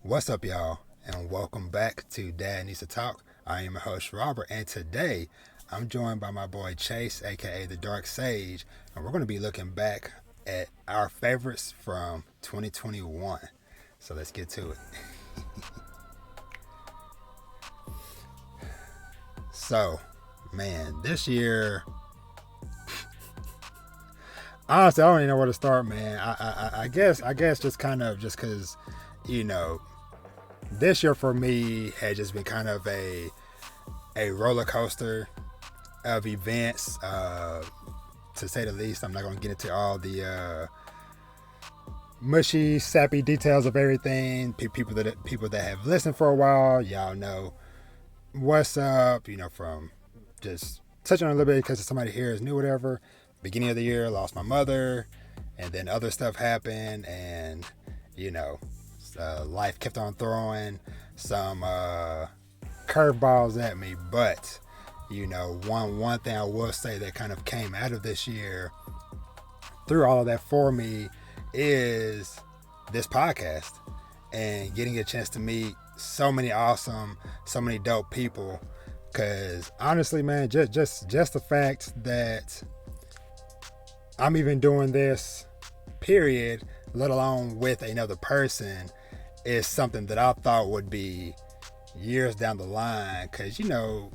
What's up, y'all, and welcome back to Dad Needs to Talk. I am your host, Robert, and today I'm joined by my boy Chase, aka the Dark Sage, and we're going to be looking back at our favorites from 2021. So let's get to it. So, man, this year, honestly, I don't even know where to start, man. I guess just kind of just because, you know, this year for me had just been kind of a roller coaster of events, to say the least. I'm not going to get into all the mushy, sappy details of everything. People that have listened for a while, y'all know what's up. You know, from just touching on a little bit because somebody here is new, whatever. Beginning of the year, lost my mother, and then other stuff happened, and you know, life kept on throwing some curveballs at me. But you know, one thing I will say that kind of came out of this year through all of that for me is this podcast and getting a chance to meet so many dope people. Because honestly, man, just the fact that I'm even doing this, period, let alone with another person, is something that I thought would be years down the line. Because, you know,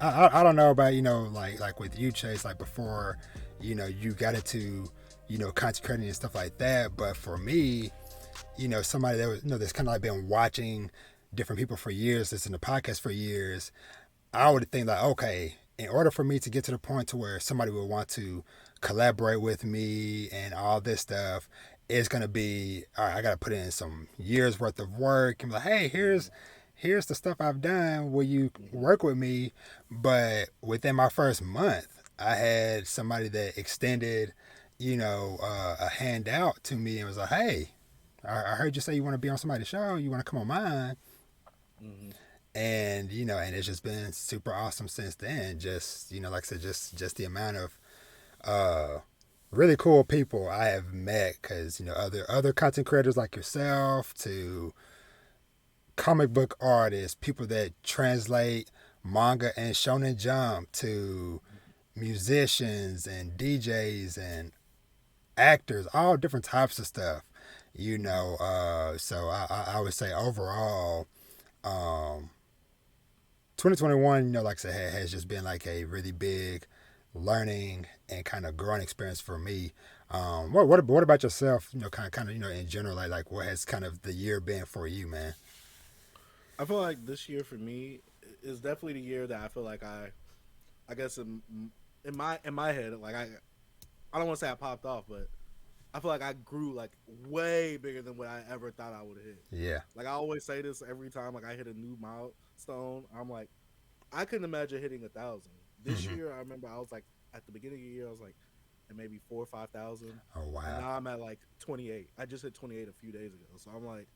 I don't know about, you know, like with you, Chase, like before, you know, you got into, you know, content creating and stuff like that. But for me, you know, somebody that was, you know, that's kind of like been watching different people for years, listening to podcasts for years, I would think like, okay, in order for me to get to the point to where somebody would want to collaborate with me and all this stuff, it's going to be, all right, I got to put in some years worth of work and be like, hey, here's the stuff I've done. Will you work with me? But within my first month, I had somebody that extended, you know, a handout to me and was like, hey, I heard you say you want to be on somebody's show. You want to come on mine? Mm-hmm. And, you know, and it's just been super awesome since then. Just, you know, like I said, just the amount of really cool people I have met, because, you know, other content creators like yourself, to comic book artists, people that translate manga and Shonen Jump, to musicians and DJs and actors, all different types of stuff, you know. So I would say overall, 2021, you know, like I said, has just been like a really big learning and kind of growing experience for me. What about yourself? You know, kind of, you know, in general, like what has kind of the year been for you, man? I feel like this year for me is definitely the year that I feel like I guess in my head, like I don't want to say I popped off, but I feel like I grew like way bigger than what I ever thought I would hit. Yeah. Like I always say this every time, like I hit a new milestone. I'm like, I couldn't imagine hitting 1,000 this Mm-hmm. year. I remember I was like at the beginning of the year, I was like at maybe 4 or 5 thousand, Oh and wow. now I'm at like 28. I just hit 28 a few days ago, so I'm like,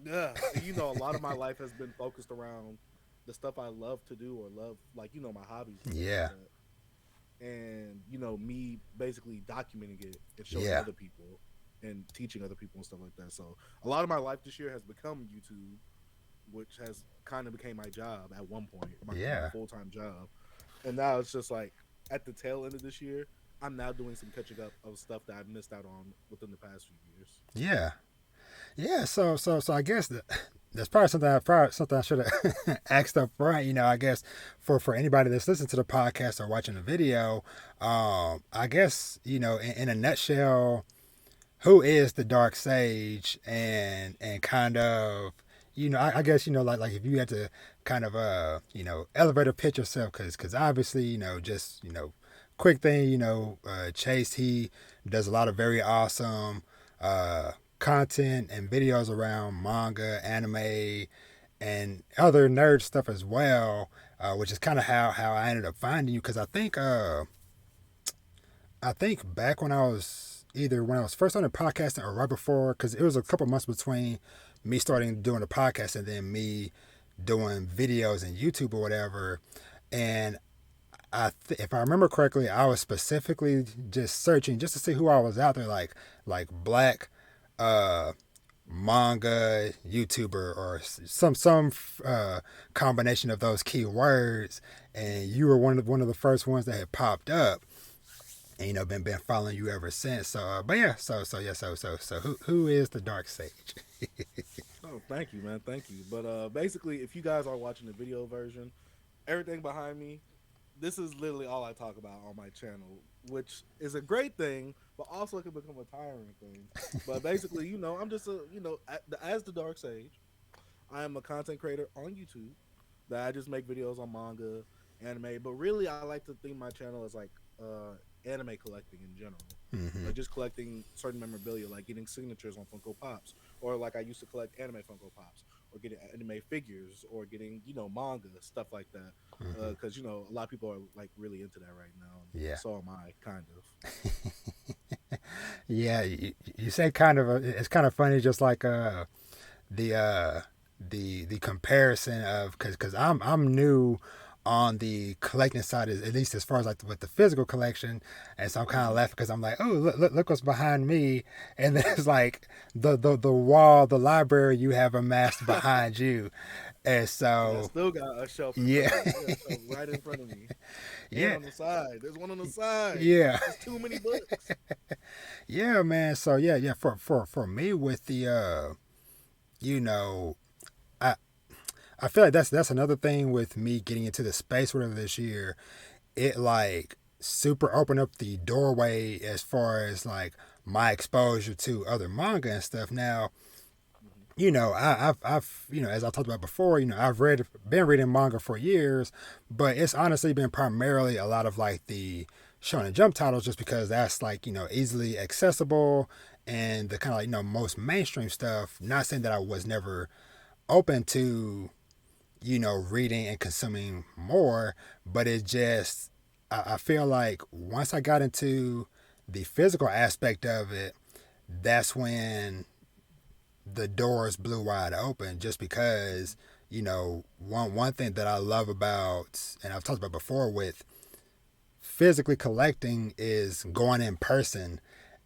yeah. You know, a lot of my life has been focused around the stuff I love to do or love, like, you know, my hobbies and stuff like Yeah. that. And, you know, me basically documenting it and showing Yeah. other people and teaching other people and stuff like that. So a lot of my life this year has become YouTube, which has kind of became my job at one point, my Yeah. full-time job. And now it's just like at the tail end of this year, I'm now doing some catching up of stuff that I missed out on within the past few years. Yeah. Yeah. So I guess that's probably something I should have asked up front. You know, I guess for anybody that's listening to the podcast or watching the video, I guess, you know, in a nutshell, who is the Dark Sage, and kind of, you know, I guess, you know, like if you had to kind of you know, elevator pitch yourself, because obviously, you know, just, you know, quick thing, you know, Chase, he does a lot of very awesome content and videos around manga, anime, and other nerd stuff as well, which is kind of how I ended up finding you. Because I think back when I was, either when I was first on the podcasting or right before, because it was a couple months between me starting doing the podcast and then me doing videos and YouTube or whatever. And if I remember correctly, I was specifically just searching just to see who I was out there, like black uh manga YouTuber or some combination of those keywords, and you were one of the first ones that had popped up, and been following you ever since. So, but yeah, so who is the Dark Sage? Oh, thank you, man. Thank you. But basically, if you guys are watching the video version, everything behind me, this is literally all I talk about on my channel, which is a great thing, but also it can become a tiring thing. But basically, I'm just as the Dark Sage, I am a content creator on YouTube that I just make videos on manga, anime, but really I like to think my channel as like anime collecting in general. Mm-hmm. Like just collecting certain memorabilia, like getting signatures on Funko Pops, or like I used to collect anime Funko Pops, or getting anime figures, or getting manga stuff like that. Mm-hmm. Because a lot of people are like really into that right now. Yeah. So am I, kind of. Yeah, you say kind of. It's kind of funny, just like the uh the comparison of because I'm new on the collecting side, at least as far as like with the physical collection, and so I'm kind of Mm-hmm. laughing because I'm like, oh, look what's behind me, and there's like the wall, the library you have amassed behind you, and And I so still got a shelf in yeah, front of me. I got a shelf right in front of me, and yeah, on the side. There's one on the side. yeah, There's too many books. yeah, man. So yeah, for me with the you know. I, I feel like that's another thing with me getting into the space whatever this year. It like super opened up the doorway as far as like my exposure to other manga and stuff. Now, Mm-hmm. I've as I talked about before, I've been reading manga for years, but it's honestly been primarily a lot of like the Shonen Jump titles, just because that's like easily accessible and the kind of like most mainstream stuff. Not saying that I was never open to reading and consuming more, but it just, I feel like once I got into the physical aspect of it, that's when the doors blew wide open. Just because, one thing that I love about, and I've talked about before with physically collecting, is going in person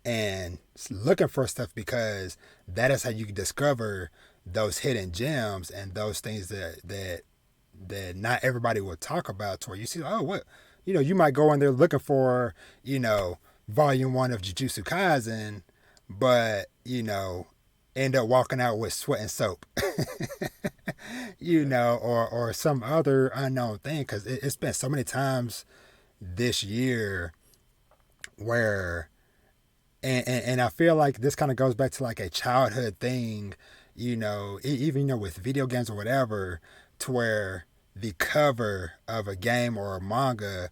and looking for stuff, because that is how you can discover those hidden gems and those things that not everybody will talk about, to where you see, oh, what, you might go in there looking for, volume one of Jujutsu Kaisen, but, end up walking out with sweat and soap, Okay. or some other unknown thing. Because it's been so many times this year where, and I feel like this kind of goes back to like a childhood thing, even with video games or whatever, to where the cover of a game or a manga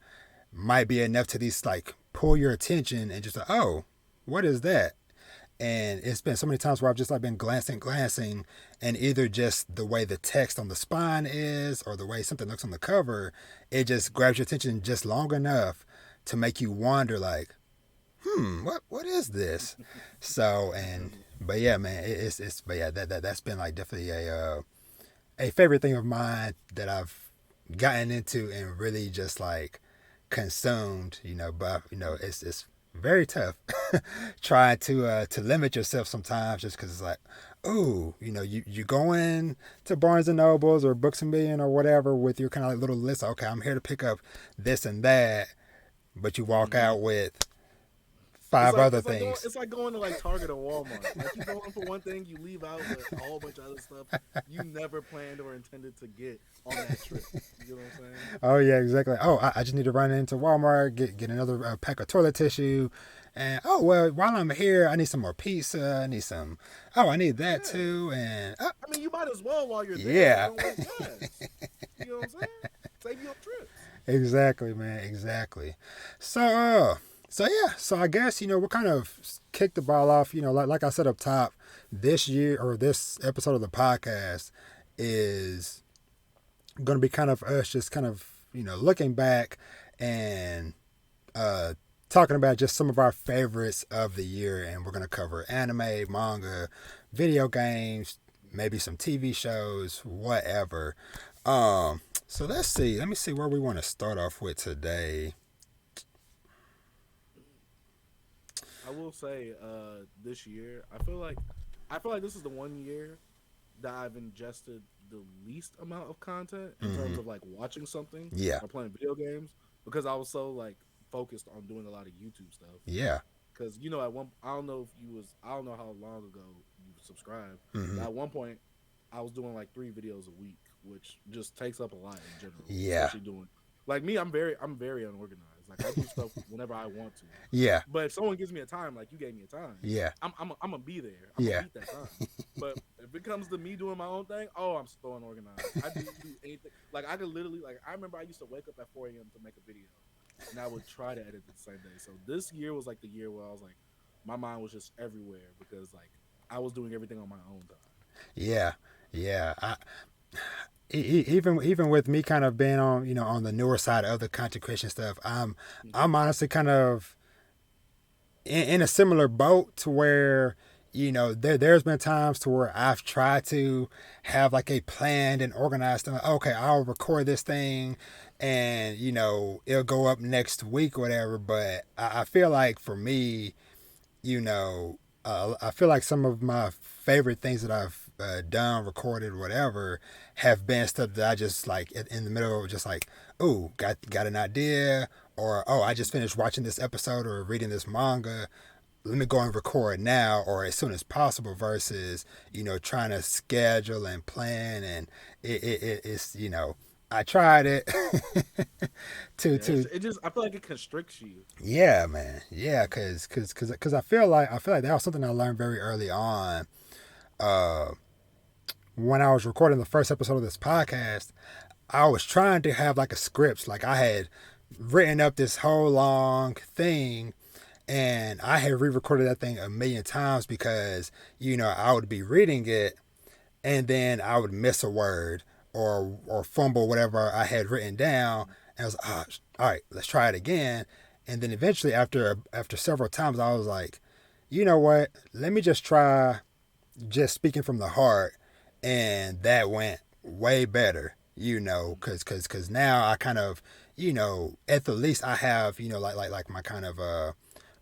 might be enough to these like pull your attention and just like, oh, what is that? And it's been so many times where I've just like been glancing, and either just the way the text on the spine is or the way something looks on the cover, it just grabs your attention just long enough to make you wonder like, what is this? So, and but yeah, man, it's but yeah, that's been like definitely a favorite thing of mine that I've gotten into and really just like consumed. But it's very tough trying to limit yourself sometimes, just because it's like, oh, you go in to Barnes and Nobles or Books a Million or whatever with your kind of like little list. Okay, I'm here to pick up this and that, but you walk Mm-hmm. out with It's five like other it's like going things. it's like going to like Target or Walmart. Like you go in for one thing, you leave out with a whole bunch of other stuff you never planned or intended to get on that trip. You know what I'm saying? Oh yeah, exactly. Oh, I just need to run into Walmart, get another pack of toilet tissue, and oh well, while I'm here, I need some more pizza. I need some. Oh, I need that Yeah. too, and I mean, you might as well while you're there, so yeah, don't waste gas. You know what I'm saying? Save you on trips. exactly, man, exactly. So, so I guess we'll kind of kick the ball off. Like I said up top, this year or this episode of the podcast is going to be kind of us just kind of looking back and uh, talking about just some of our favorites of the year, and we're going to cover anime, manga, video games, maybe some TV shows, whatever. So let's see. Let me see where we want to start off with today. I will say, this year, I feel like I feel like this is the one year that I've ingested the least amount of content in Mm-hmm. terms of like watching something Yeah. or playing video games because I was so like focused on doing a lot of YouTube stuff. Yeah. Because you know, at one, I don't know if you was, I don't know how long ago you subscribed, Mm-hmm. but at one point, I was doing like 3 videos a week, which just takes up a lot in general, Yeah. especially doing like me. I'm very unorganized. Like I do stuff whenever I want to, Yeah. but if someone gives me a time, like you gave me a time, Yeah. I'm gonna be there. I'm gonna Yeah. meet that time. But if it comes to me doing my own thing, oh, I'm so unorganized. I do anything. Like I could literally, like I remember I used to wake up at 4 a.m. to make a video, and I would try to edit it the same day. So this year was like the year where I was like, my mind was just everywhere because like I was doing everything on my own time. Yeah. Yeah. Even with me kind of being on on the newer side of the content creation stuff, I'm honestly kind of in a similar boat to where there's been times to where I've tried to have like a planned and organized thing. Okay, I'll record this thing and it'll go up next week or whatever, but I feel like for me, I feel like some of my favorite things that I've done, recorded, whatever, have been stuff that I just like in the middle of just like, oh, got an idea, or oh, I just finished watching this episode or reading this manga. Let me go and record now or as soon as possible versus trying to schedule and plan and it's I tried it Yeah, to it just I feel like it constricts you. yeah, man. Yeah, cause I feel like that was something I learned very early on. Uh, when I was recording the first episode of this podcast, I was trying to have like a script. Like I had written up this whole long thing, and I had re-recorded that thing a million times because I would be reading it, and then I would miss a word or fumble whatever I had written down. And I was like, oh, all right, let's try it again. And then eventually, after several times, I was like, you know what? Let me just try just speaking from the heart, and that went way better. Cause now I kind of, at the least I have, like my kind of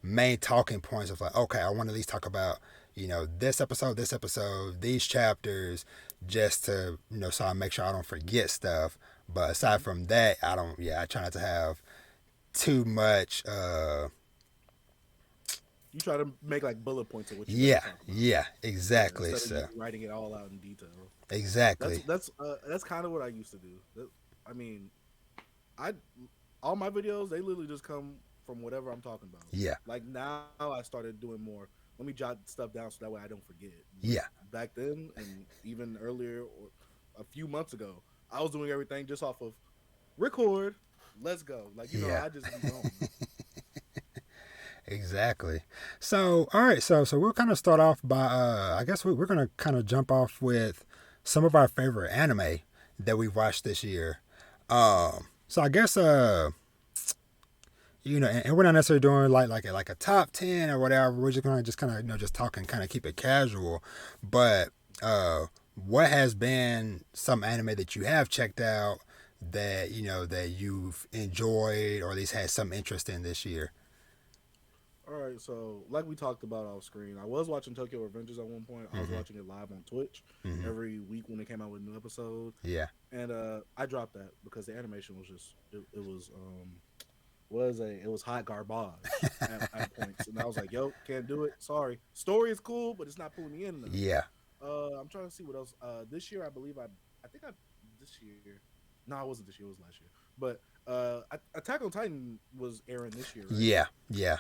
main talking points of like, okay, I want to at least talk about this episode, these chapters, just to so I make sure I don't forget stuff. But aside from that, I don't. Yeah, I try not to have too much. You try to make like bullet points of what you Yeah, gotta talk about. yeah, Yeah, exactly. instead of So you writing it all out in detail. exactly. That's kind of what I used to do. I mean, I all my videos they literally just come from whatever I'm talking about. Yeah, Like now I started doing more. Let me jot stuff down so that way I don't forget. But yeah, back then and even earlier or a few months ago, I was doing everything just off of record. Let's go. Like yeah. I just be going. Exactly. So, all right. So we'll kind of start off by, I guess we're going to kind of jump off with some of our favorite anime that we watched this year. So I guess, and we're not necessarily doing like a top 10 or whatever. We're just going to just kind of, just talk and kind of keep it casual. But, what has been some anime that you have checked out that, that you've enjoyed or at least had some interest in this year? All right, so like we talked about off screen, I was watching Tokyo Revengers at one point. I was Mm-hmm. watching it live on Twitch Mm-hmm. every week when they came out with a new episode, Yeah. and I dropped that because the animation was just it was hot garbage at points, and I was like, yo, can't do it. Sorry, story is cool, but it's not pulling me in enough. Yeah. I'm trying to see what else. This year, I believe I think I this year. No, it wasn't this year. It was last year. But Attack on Titan was airing this year, right? Yeah. Yeah.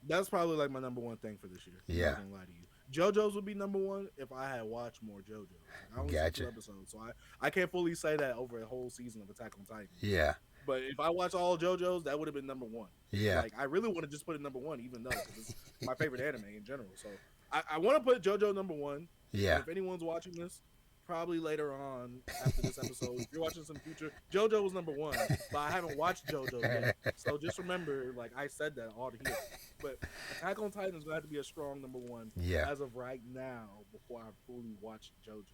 That's probably like my number one thing for this year. Yeah. I'm not gonna lie to you. JoJo's would be number one if I had watched more JoJo. Like, I only saw 2 Gotcha. episodes, so I can't fully say that over a whole season of Attack on Titan. Yeah. But if I watched all JoJo's, that would have been number one. Yeah. Like I really want to just put it number one, even though 'cause it's my favorite anime in general. So I want to put JoJo number one. Yeah. And if anyone's watching this, probably later on after this episode, if you're watching some future, JoJo was number one, but I haven't watched JoJo yet. So just remember, like I said that all here. But Attack on Titan is going to have to be a strong number one Yeah. as of right now before I fully watch JoJo.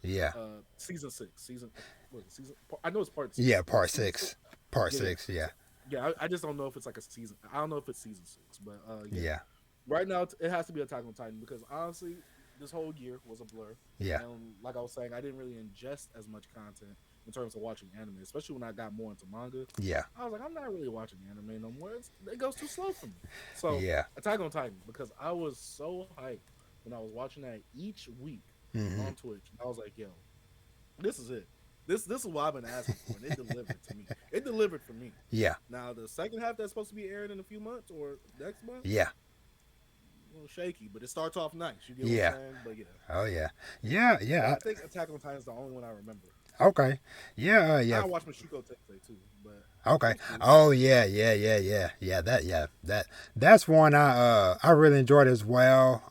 Yeah. Season 6. What is it, season? I know it's part 6. Yeah. Part Season 6. Part Yeah. 6. Yeah. Yeah, I just don't know if it's like a season. I don't know if it's season 6, but Yeah. right now it has to be Attack on Titan because honestly, this whole year was a blur. Yeah. And like I was saying, I didn't really ingest as much content in terms of watching anime, especially when I got more into manga. Yeah. I was like, I'm not really watching anime no more. It goes too slow for me. So Yeah. Attack on Titan, because I was so hyped when I was watching that each week on Twitch. I was like, yo, this is it. This is what I've been asking for, and it delivered to me. It delivered for me. Yeah. Now the second half that's supposed to be airing in a few months or next month. Yeah. A little shaky, but it starts off nice. You get Yeah. what I'm saying? But yeah. Oh yeah. Yeah. Yeah. I think Attack on Titan is the only one I remember. Okay. Yeah. Yeah. I watched Mashuko Tensei too, but Okay. Oh yeah. Yeah. Yeah. Yeah. Yeah. That's one I really enjoyed as well.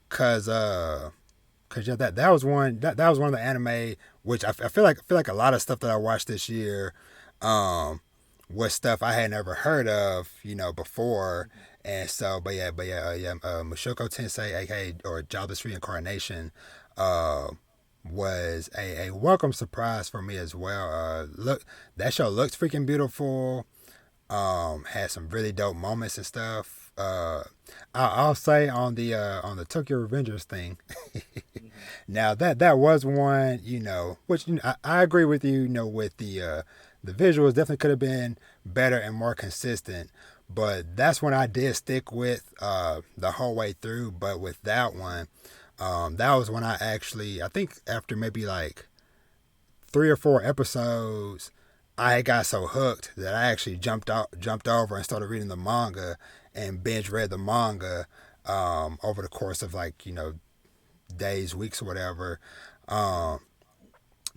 Cause yeah, that was one that was one of the anime which I feel like a lot of stuff that I watched this year, was stuff I had never heard of, before. And so, Mushoku Tensei, aka or Jobless Reincarnation, was a welcome surprise for me as well. Look, that show looks freaking beautiful. Had some really dope moments and stuff. I'll say on the Tokyo Revengers thing. Now that was one, which I agree with you. With the visuals, definitely could have been better and more consistent. But that's one I did stick with the whole way through. But with that one, that was when I think after maybe like 3 or 4 episodes, I got so hooked that I actually jumped over and started reading the manga and binge read the manga over the course of days, weeks, or whatever. I'm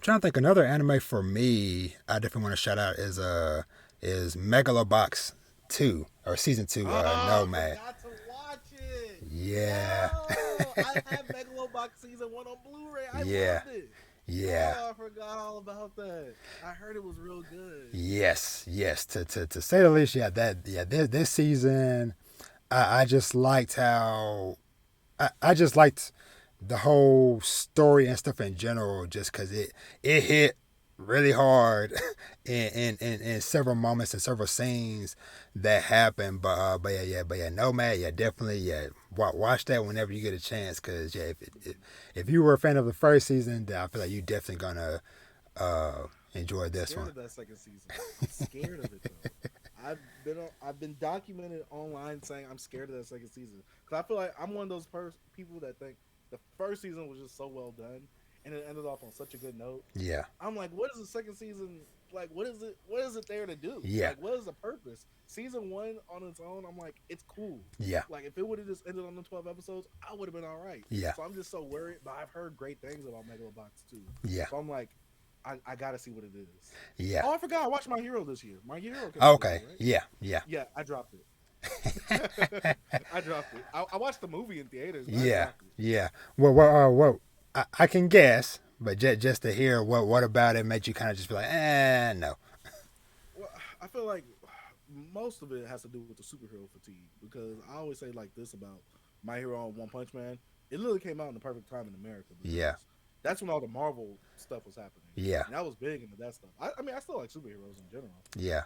trying to think another anime for me I definitely want to shout out is Megalobox 2 or season 2 Nomad. I forgot to watch it. Yeah. Oh, I had Megalobox season 1 on Blu-ray. I loved it. Yeah. Oh, I forgot all about that. I heard it was real good. Yes. To say the least, this season, I just liked how I just liked the whole story and stuff in general, just because it hit really hard in several moments and several scenes that happened. But Nomad, definitely, watch that whenever you get a chance, because if you were a fan of the first season, then I feel like you definitely gonna enjoy this one. I'm scared of that second season. I'm scared of it though. I've been documented online saying I'm scared of that second season, because I feel like I'm one of those people that think the first season was just so well done and it ended off on such a good note. Yeah. I'm like, what is the second season like? What is it there to do? Yeah. Like, what is the purpose? Season 1 on its own, I'm like, it's cool. Yeah. Like, if it would have just ended on the 12 episodes, I would have been all right. Yeah. So I'm just so worried, but I've heard great things about Megalobox too. Yeah. So I'm like, I gotta see what it is. Yeah. Oh, I forgot. I watched My Hero this year. My Hero. Okay. Right? Yeah. Yeah, I dropped it. I dropped it. I watched the movie in theaters. Yeah. Well, I can guess, but just to hear what about it made you kind of just be like, no. Well, I feel like most of it has to do with the superhero fatigue, because I always say like this about My Hero and One Punch Man. It literally came out in the perfect time in America. Yeah. That's when all the Marvel stuff was happening. Yeah. And I was big into that stuff. I mean, I still like superheroes in general. Yeah.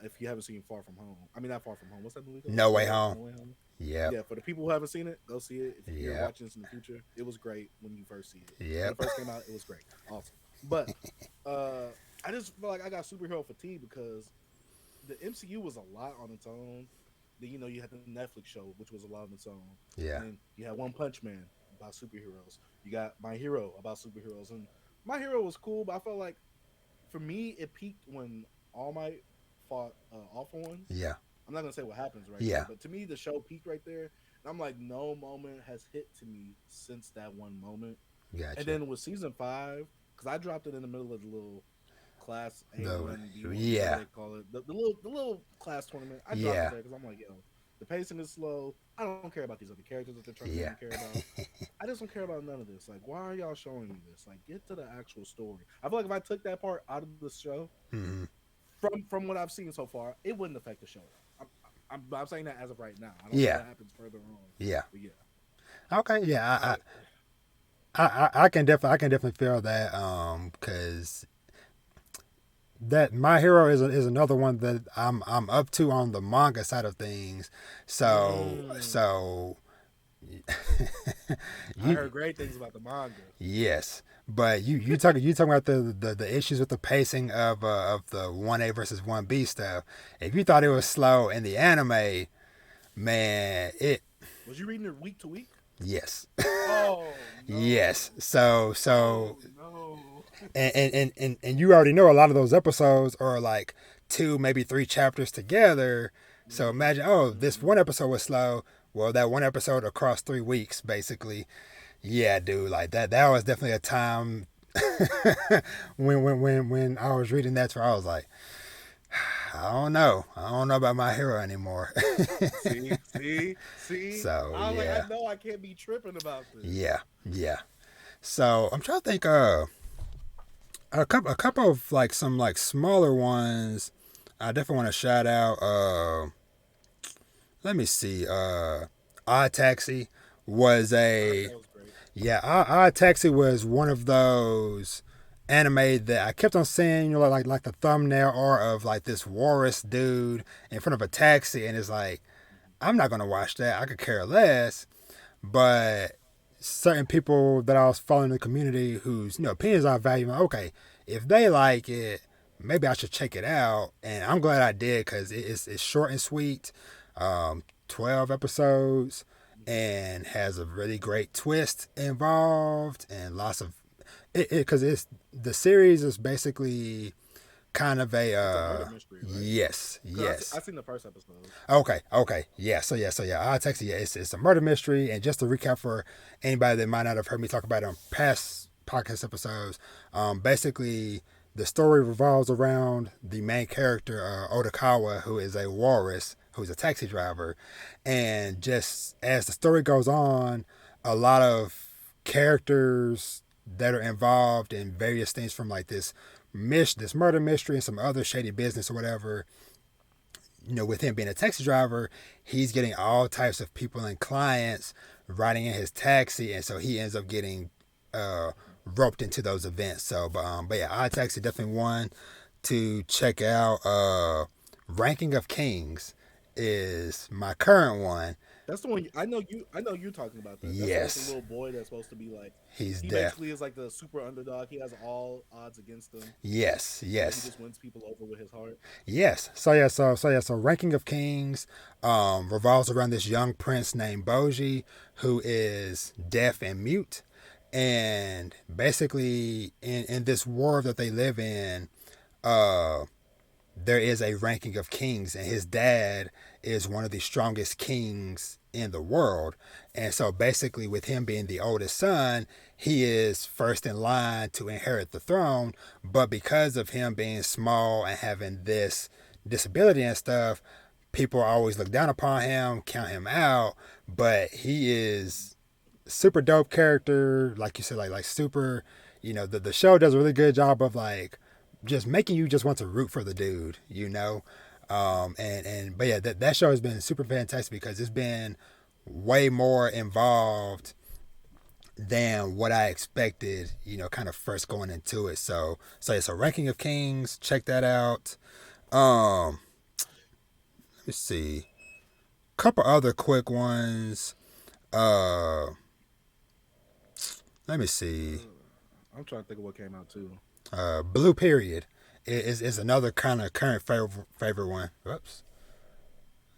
If you haven't seen Far From Home, not Far From Home. What's that movie called? No Way Home. No Way Home. Yeah. Yeah. For the people who haven't seen it, go see it. If you're watching this in the future, it was great when you first see it. Yeah. When it first came out, it was great. Awesome. But I just feel like I got superhero fatigue because the MCU was a lot on its own. Then you had the Netflix show, which was a lot on its own. Yeah. And you had One Punch Man about superheroes. You got My Hero about superheroes, and My Hero was cool, but I felt like for me it peaked when All Might fought All For One. Yeah. I'm not gonna say what happens Yeah. there, but to me the show peaked right there, and I'm like, no moment has hit to me since that one moment. Gotcha. And then with season 5, because I dropped it in the middle of the little class A1, yeah, they call it the little class tournament. I dropped it there because I'm like, yo, the pacing is slow. I don't care about these other characters that they're trying to care about. I just don't care about none of this. Like, why are y'all showing me this? Like, get to the actual story. I feel like if I took that part out of the show, from what I've seen so far, it wouldn't affect the show. I'm saying that as of right now. I don't know what happens further on. Yeah. But yeah. Okay. Yeah. I can definitely feel that. Because that My Hero is another one that I'm up to on the manga side of things. So I you, heard great things about the manga. yes, but you talking about the issues with the pacing of the 1A versus 1B stuff. If you thought it was slow in the anime, man, it Was you reading it week to week? yes. Oh no! Yes. So Oh no! and you already know a lot of those episodes are like two, maybe three chapters together. So imagine, oh, this one episode was slow. Well, that one episode across 3 weeks, basically. Yeah, dude, like that was definitely a time when I was reading that where I was like, I don't know about my hero anymore. See. So I was like, I yeah, know I can't be tripping about this. yeah. So I'm trying to think. A couple of like some like smaller ones. I definitely want to shout out. Let me see. Odd Taxi was I heard a that was great. yeah. Odd Taxi was one of those anime that I kept on seeing. You know, like the thumbnail art of like this walrus dude in front of a taxi, and it's like I'm not gonna watch that. I could care less. But certain people that I was following in the community whose opinions I value, like, okay, if they like it, maybe I should check it out. And I'm glad I did because it's short and sweet, 12 episodes, and has a really great twist involved and lots of it because it's the series is basically kind of a It's a murder mystery, right? yes. I seen the first episode. Okay. Yeah. I'll text you. Yeah, it's a murder mystery. And just to recap for anybody that might not have heard me talk about it on past podcast episodes, basically the story revolves around the main character, Otakawa, who is a walrus, who's a taxi driver. And just as the story goes on, a lot of characters that are involved in various things from like this murder mystery and some other shady business or whatever. With him being a taxi driver, he's getting all types of people and clients riding in his taxi, and so he ends up getting roped into those events. So, but yeah, Odd Taxi definitely one to check out. Ranking of Kings is my current one. That's the one I know. I know you're talking about that. That's like the Yes, little boy that's supposed to be like. he's He deaf. basically is like the super underdog. He has all odds against him, Yes, but he yes. just wins people over with his heart. Yes. So Ranking of Kings revolves around this young prince named Boji who is deaf and mute. And basically in this world that they live in, uh there is a ranking of kings, and his dad is one of the strongest kings in the world. And so basically, with him being the oldest son, he is first in line to inherit the throne. But because of him being small and having this disability and stuff, people always look down upon him, count him out. But he is super dope character, like you said, like super. The show does a really good job of like just making you just want to root for the dude. And but yeah, that show has been super fantastic because it's been way more involved than what I expected, kind of first going into it. So it's a Ranking of Kings. Check that out. Let me see. Couple other quick ones. Uh Let me see. I'm trying to think of what came out too. Blue Period is another kind of current favorite one. Whoops.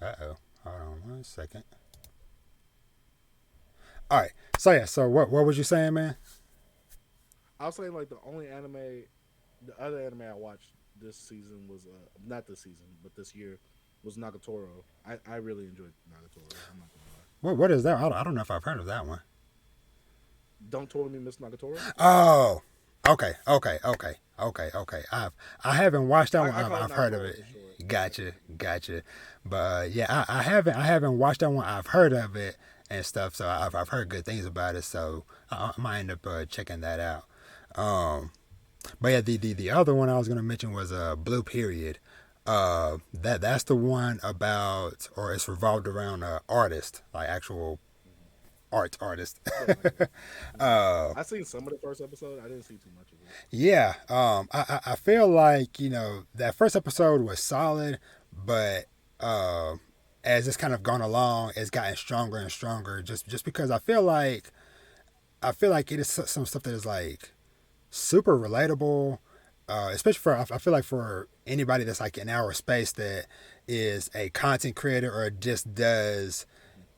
Uh-oh. Hold on 1 second. All right. So yeah. So what was you saying, man? I was saying like the other anime I watched this season was not this season, but this year was Nagatoro. I really enjoyed Nagatoro. I'm not gonna lie. What is that? I don't know if I've heard of that one. Don't totally miss Nagatoro. Oh. Okay. I haven't watched that one. I call it I've heard of Nagatoro it. for short. Gotcha. But yeah, I haven't watched that one. I've heard of it and stuff. So I've heard good things about it. So I might end up checking that out. But yeah, the other one I was gonna mention was Blue Period. That's the one about, or it's revolved around artist, like actual art artist. Yeah, like, I seen some of the first episode. I didn't see too much of it. Yeah, I feel like that first episode was solid, but as it's kind of gone along, it's gotten stronger and stronger. Just because I feel like it is some stuff that is like super relatable, especially for I feel like for anybody that's like in our space that is a content creator or just does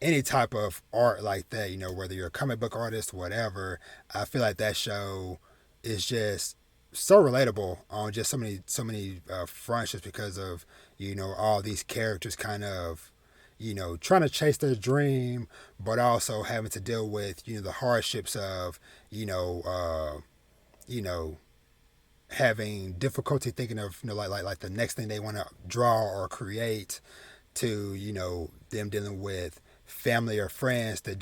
any type of art like that, whether you're a comic book artist, whatever. I feel like that show is just so relatable on just so many fronts, just because of all these characters kind of trying to chase their dream, but also having to deal with the hardships of you know having difficulty thinking of like the next thing they want to draw or create, to them dealing with family or friends that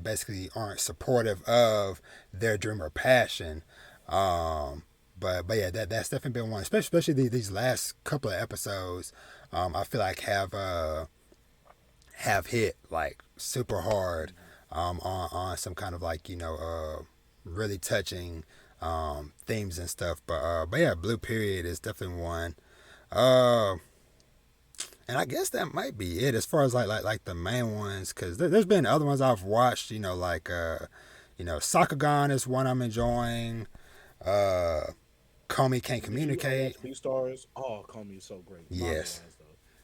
basically aren't supportive of their dream or passion. But yeah, that's definitely been one, especially these last couple of episodes. I feel like have hit like super hard on some kind of like really touching themes and stuff. But yeah, Blue Period is definitely one. And I guess that might be it as far as like the main ones, because there's been other ones I've watched. Like Sakugan is one I'm enjoying. Comey Can't Communicate. Beastars. Oh, Comey is so great. Yes.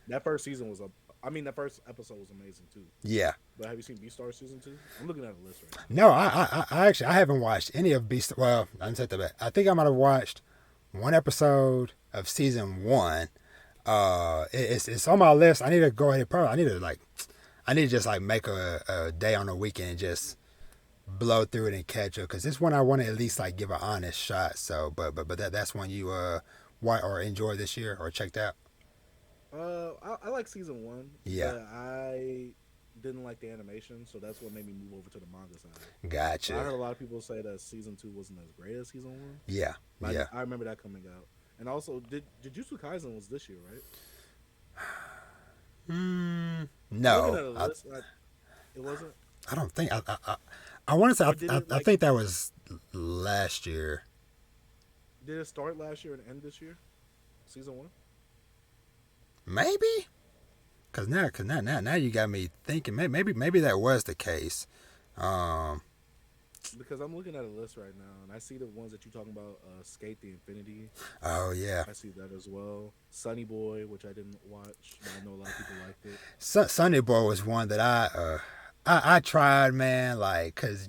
That first season was that first episode was amazing too. Yeah. But have you seen Beastars season 2? I'm looking at the list right now. No, I actually haven't watched any of Beastars. Well, I didn't say that. I think I might have watched one episode of season 1. It's on my list. I need to go ahead and I need to just like make a day on the weekend and just blow through it and catch up, because this one I want to at least like give an honest shot. So, but that's one you watch or enjoy this year or checked out. I like season 1. Yeah. But I didn't like the animation, so that's what made me move over to the manga side. Gotcha. I heard a lot of people say that season 2 wasn't as great as season 1. Yeah. Like, yeah. I remember that coming out. And also, Jujustsu Kaizen was this year, right? No. It wasn't? I don't think. I want to say, I think that was last year. Did it start last year and end this year? Season 1? Maybe. Cause now you got me thinking. Maybe that was the case. Because I'm looking at a list right now, and I see the ones that you're talking about. Skate the Infinity. Oh yeah. I see that as well. Sonny Boy, which I didn't watch, but I know a lot of people liked it. Sonny Boy was one that I tried, man. Like, cause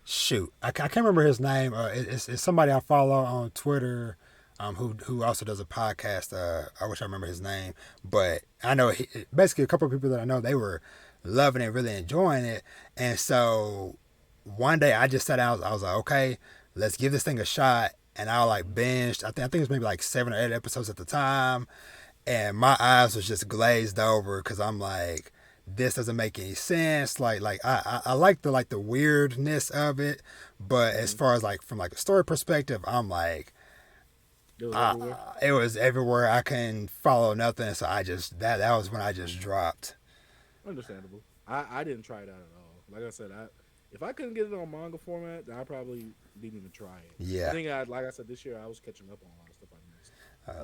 shoot, I can't remember his name. It's somebody I follow on Twitter. Who also does a podcast. I wish I remember his name, but I know basically a couple of people that I know, they were loving it, really enjoying it. And so one day I just sat out. I was like, okay, let's give this thing a shot. And I like binged. I think it was maybe like 7 or 8 episodes at the time, and my eyes was just glazed over, because I'm like, this doesn't make any sense. Like I like the weirdness of it, but as far as like from like a story perspective, I'm like, it was everywhere. I couldn't follow nothing, so I just that was when I just dropped. Understandable. I didn't try that at all. Like I said, if I couldn't get it on manga format, then I probably didn't even try it. Yeah. I think like I said, this year I was catching up on a lot of stuff I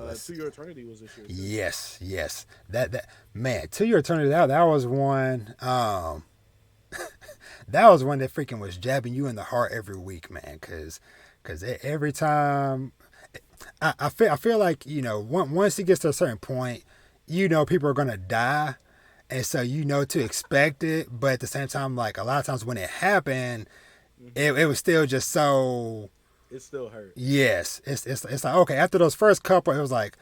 missed. To Your Eternity was this year too. Yes. That man, To Your Eternity, that was one. That was one that freaking was jabbing you in the heart every week, man. Cause every time, I feel like once it gets to a certain point, people are gonna die. And so to expect it, but at the same time, like a lot of times when it happened, it was still just so. It still hurt. Yes, it's like, okay, after those first couple, it was like,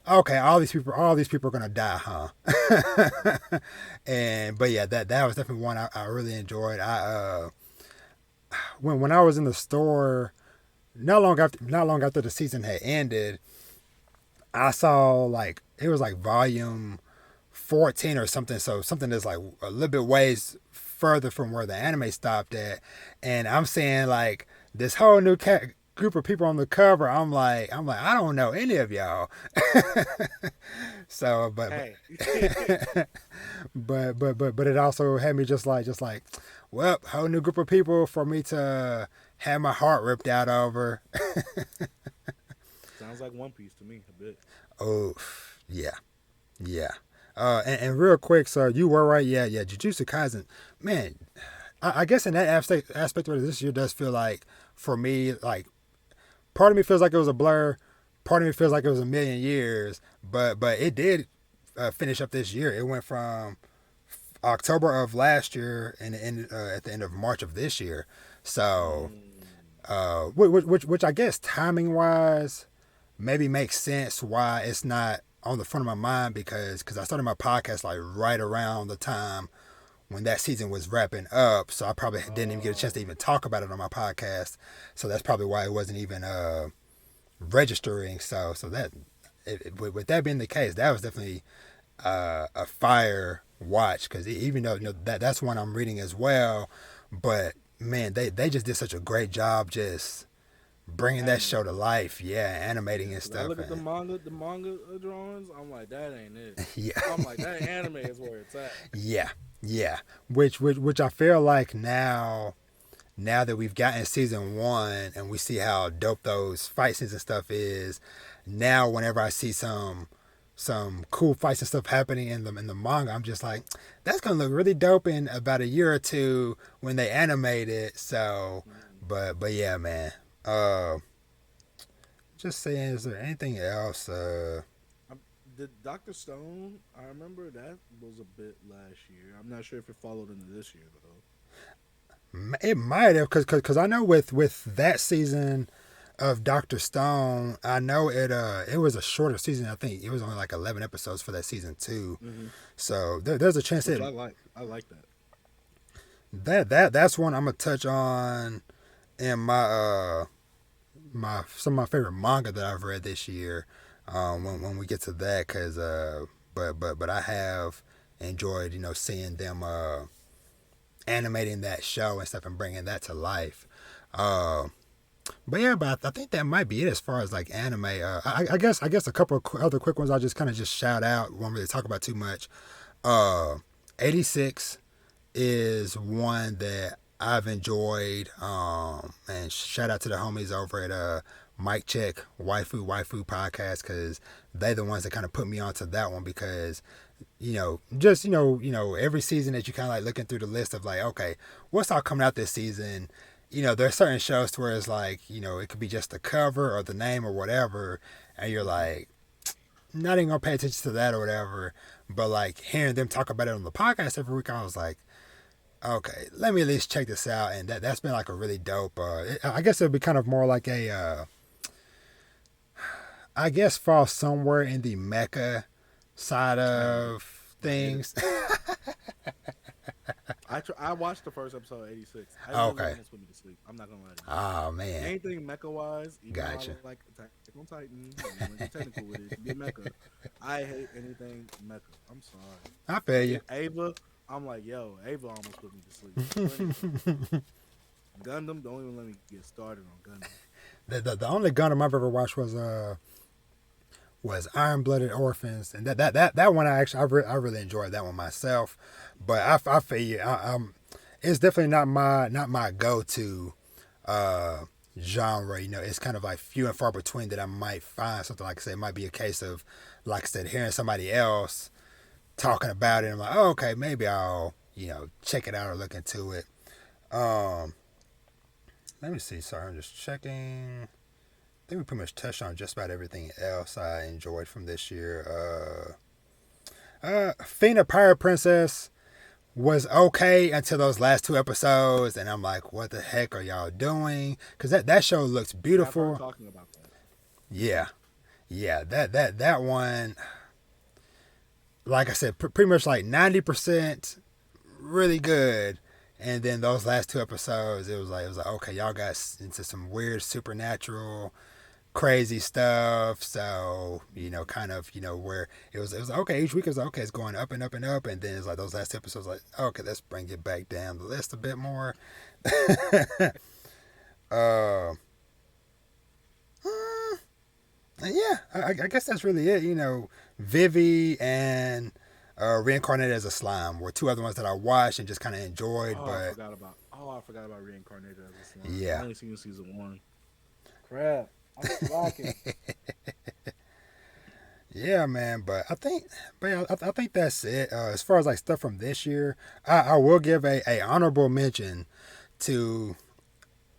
okay, all these people are gonna die, huh? But yeah, that was definitely one I really enjoyed. When I was in the store, not long after the season had ended, I saw like it was like volume 14 or something, so something that's like a little bit ways further from where the anime stopped at, and I'm seeing like this whole new group of people on the cover. I'm like, I don't know any of y'all. So, but it also had me just like, well, whole new group of people for me to have my heart ripped out over. Sounds like One Piece to me a bit. Oh, Yeah, yeah. And real quick, so you were right. Yeah. Jujutsu Kaisen, man. I guess in that aspect of it, this year does feel like for me, like part of me feels like it was a blur, part of me feels like it was a million years, but it did finish up this year. It went from October of last year and at the end of March of this year. So, which I guess timing wise maybe makes sense why it's not on the front of my mind because I started my podcast like right around the time when that season was wrapping up. So I probably didn't even get a chance to even talk about it on my podcast. So that's probably why it wasn't even registering. So that with that being the case, that was definitely a fire watch because even though that's one I'm reading as well, but man, they just did such a great job just bringing that show to life. Yeah, animating and stuff. I look at the manga drawings. I'm like, that ain't it. Yeah, I'm like, that anime is where it's at. Yeah. Which I feel like now that we've gotten season 1 and we see how dope those fight scenes and stuff is, now whenever I see some cool fights and stuff happening in the manga, I'm just like, that's gonna look really dope in about a year or two when they animate it. So, but yeah, man. Just saying, is there anything else? Did Dr. Stone? I remember that was a bit last year. I'm not sure if it followed into this year though. It might have, cause I know with that season of Dr. Stone, I know it was a shorter season. I think it was only like 11 episodes for that season 2. So there's a chance Which that I like that. That's one I'm gonna touch on in my some of my favorite manga that I've read this year. When we get to that, cause but I have enjoyed seeing them animating that show and stuff and bringing that to life. But yeah, but I think that might be it as far as like anime. I guess a couple of other quick ones I'll just kind of just shout out. Won't really talk about too much. 86 is one that I've enjoyed. And shout out to the homies over at Mike Check Waifu podcast because they the ones that kind of put me onto that one because just every season that you kind of like looking through the list of like, okay, what's all coming out this season. There's certain shows to where it's like, it could be just the cover or the name or whatever, and you're like, not even gonna pay attention to that or whatever. But like hearing them talk about it on the podcast every week, I was like, okay, let me at least check this out, and that's been like a really dope. I guess it'll be kind of more like I guess fall somewhere in the mecha side of things. I watched the first episode of 86. Okay. Almost put me to sleep. I'm not gonna lie to you. Oh man. Anything mecha wise, Gotcha. I like Attack on Titan, technical with it, be mecha. I hate anything mecha. I'm sorry. I feel you. Ava, I'm like, yo, Ava almost put me to sleep. Gundam, don't even let me get started on Gundam. The only Gundam I've ever watched was Iron Blooded Orphans, and that one I really enjoyed that one myself. But I feel you. It's definitely not my go-to genre. It's kind of like few and far between that I might find something like I said. It might be a case of, like I said, hearing somebody else talking about it. And I'm like, oh, okay, maybe I'll check it out or look into it. Let me see. Sorry, I'm just checking. I think we pretty much touched on just about everything else I enjoyed from this year. Fena Pirate Princess was okay until those last 2 episodes, and I'm like, what the heck are y'all doing? Because that show looks beautiful. I've heard talking about that. Yeah, that one, like I said, pretty much like 90% really good. And then those last 2 episodes, it was like okay, y'all got into some weird supernatural crazy stuff. So kind of where it was okay, each week it was okay, it's going up and up and up, and then it's like those last episodes like, okay, let's bring it back down the list a bit more. Yeah, I guess that's really it. Vivi and Reincarnated as a Slime were 2 other ones that I watched and just kind of enjoyed. I forgot about Reincarnated as a Slime. Yeah. I only seen season 1. Crap. I'm slacking. Yeah, man. But yeah, I think that's it. As far as like stuff from this year, I will give a honorable mention to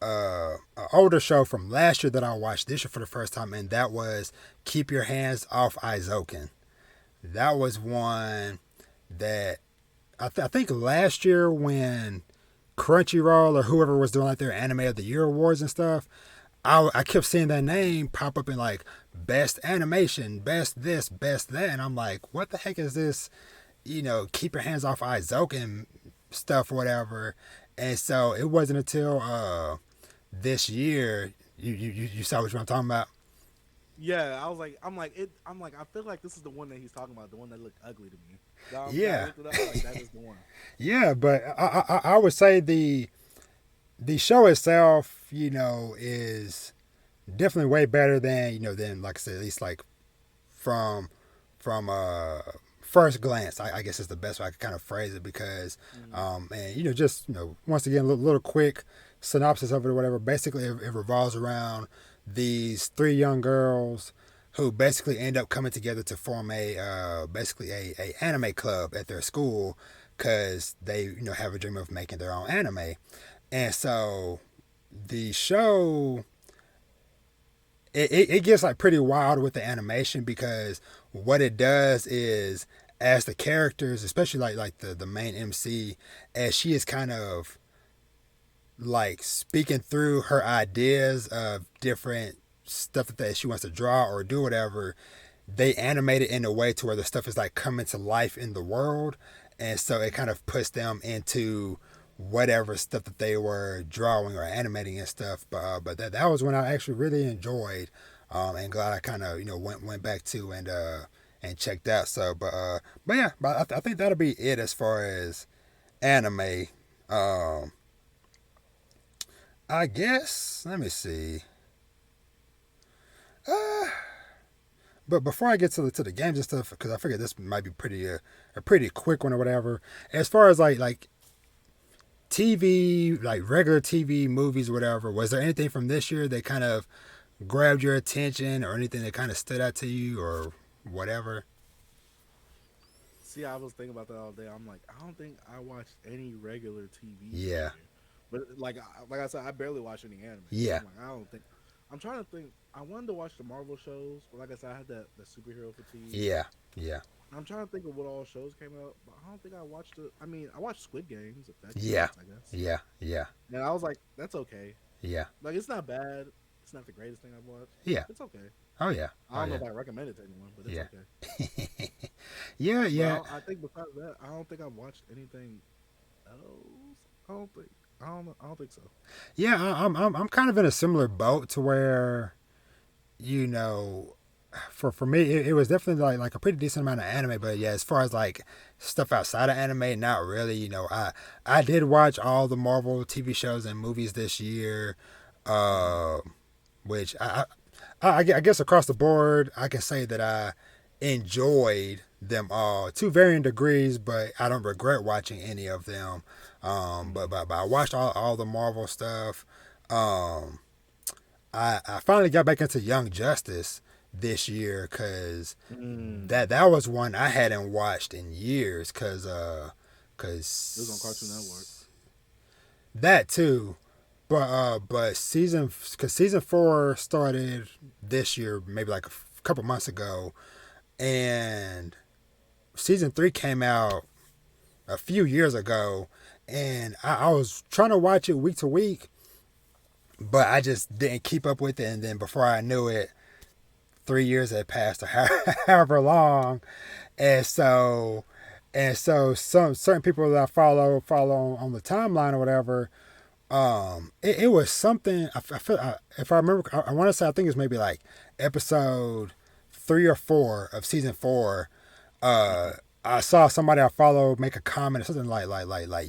an older show from last year that I watched this year for the first time, and that was Keep Your Hands Off Eizouken. That was one that I think last year when Crunchyroll or whoever was doing like their Anime of the Year awards and stuff, I kept seeing that name pop up in like best animation, best this, best that, and I'm like, what the heck is this? Keep your hands off Eizouken stuff, or whatever. And so it wasn't until this year you saw what I'm talking about. Yeah, I feel like this is the one that he's talking about, the one that looked ugly to me. I Yeah, looked it up, like that is the one. yeah, but I would say the show itself, is definitely way better than than like I said, at least like from first glance. I guess is the best way I could kind of phrase it because and just once again little quick synopsis of it or whatever. Basically, it revolves around these three young girls who basically end up coming together to form basically a anime club at their school because they have a dream of making their own anime. And so the show it gets like pretty wild with the animation because what it does is as the characters, especially like the main MC, as she is kind of like speaking through her ideas of different stuff that she wants to draw or do whatever, they animate it in a way to where the stuff is like coming to life in the world, and so it kind of puts them into whatever stuff that they were drawing or animating and stuff. But that was when I actually really enjoyed, and glad I kind of went back to and checked out. So but yeah, but I think that'll be it as far as anime. Um, I guess let me see. Uh, but before I get to the games and stuff, because I figured this might be a pretty quick one or whatever. As far as like TV, like regular TV movies or whatever, was there anything from this year that kind of grabbed your attention or anything that kind of stood out to you or whatever? See, I was thinking about that all day. I'm like, I don't think I watched any regular TV this Yeah, year. But like I said, I barely watch any anime. So yeah, I'm like, I don't think. I'm trying to think. I wanted to watch the Marvel shows, but like I said, I had that superhero fatigue. yeah, yeah, I'm trying to think of what all shows came out, but I don't think I watched it. I mean, I watched Squid Games, if that yeah, counts, I guess. yeah, yeah, And I was like, that's okay. yeah, Like, it's not bad. It's not the greatest thing I've watched. yeah. It's okay. Oh yeah, I oh don't know yeah, if I recommend it to anyone, but it's yeah, okay. yeah, But yeah. I think besides that, I don't think I've watched anything else. I don't think. I don't know. I don't think so. Yeah, I'm kind of in a similar boat to where, you know, for me it was definitely like a pretty decent amount of anime, but yeah, as far as like stuff outside of anime, not really. I did watch all the Marvel TV shows and movies this year, uh, which I guess across the board I can say that I enjoyed them all to varying degrees, but I don't regret watching any of them. But I watched all the Marvel stuff. Um, I finally got back into Young Justice this year because Mm. that was one I hadn't watched in years It was on Cartoon Network. cause that too. But season 4 started this year, maybe like a couple months ago, and season 3 came out a few years ago, and I was trying to watch it week to week, but I just didn't keep up with it. And then before I knew it, 3 years had passed, or however long, and so some certain people that I follow on the timeline or whatever. It was something I feel if I remember, I want to say I think it was maybe like episode 3 or 4 of season 4. Uh, I saw somebody I follow make a comment or something like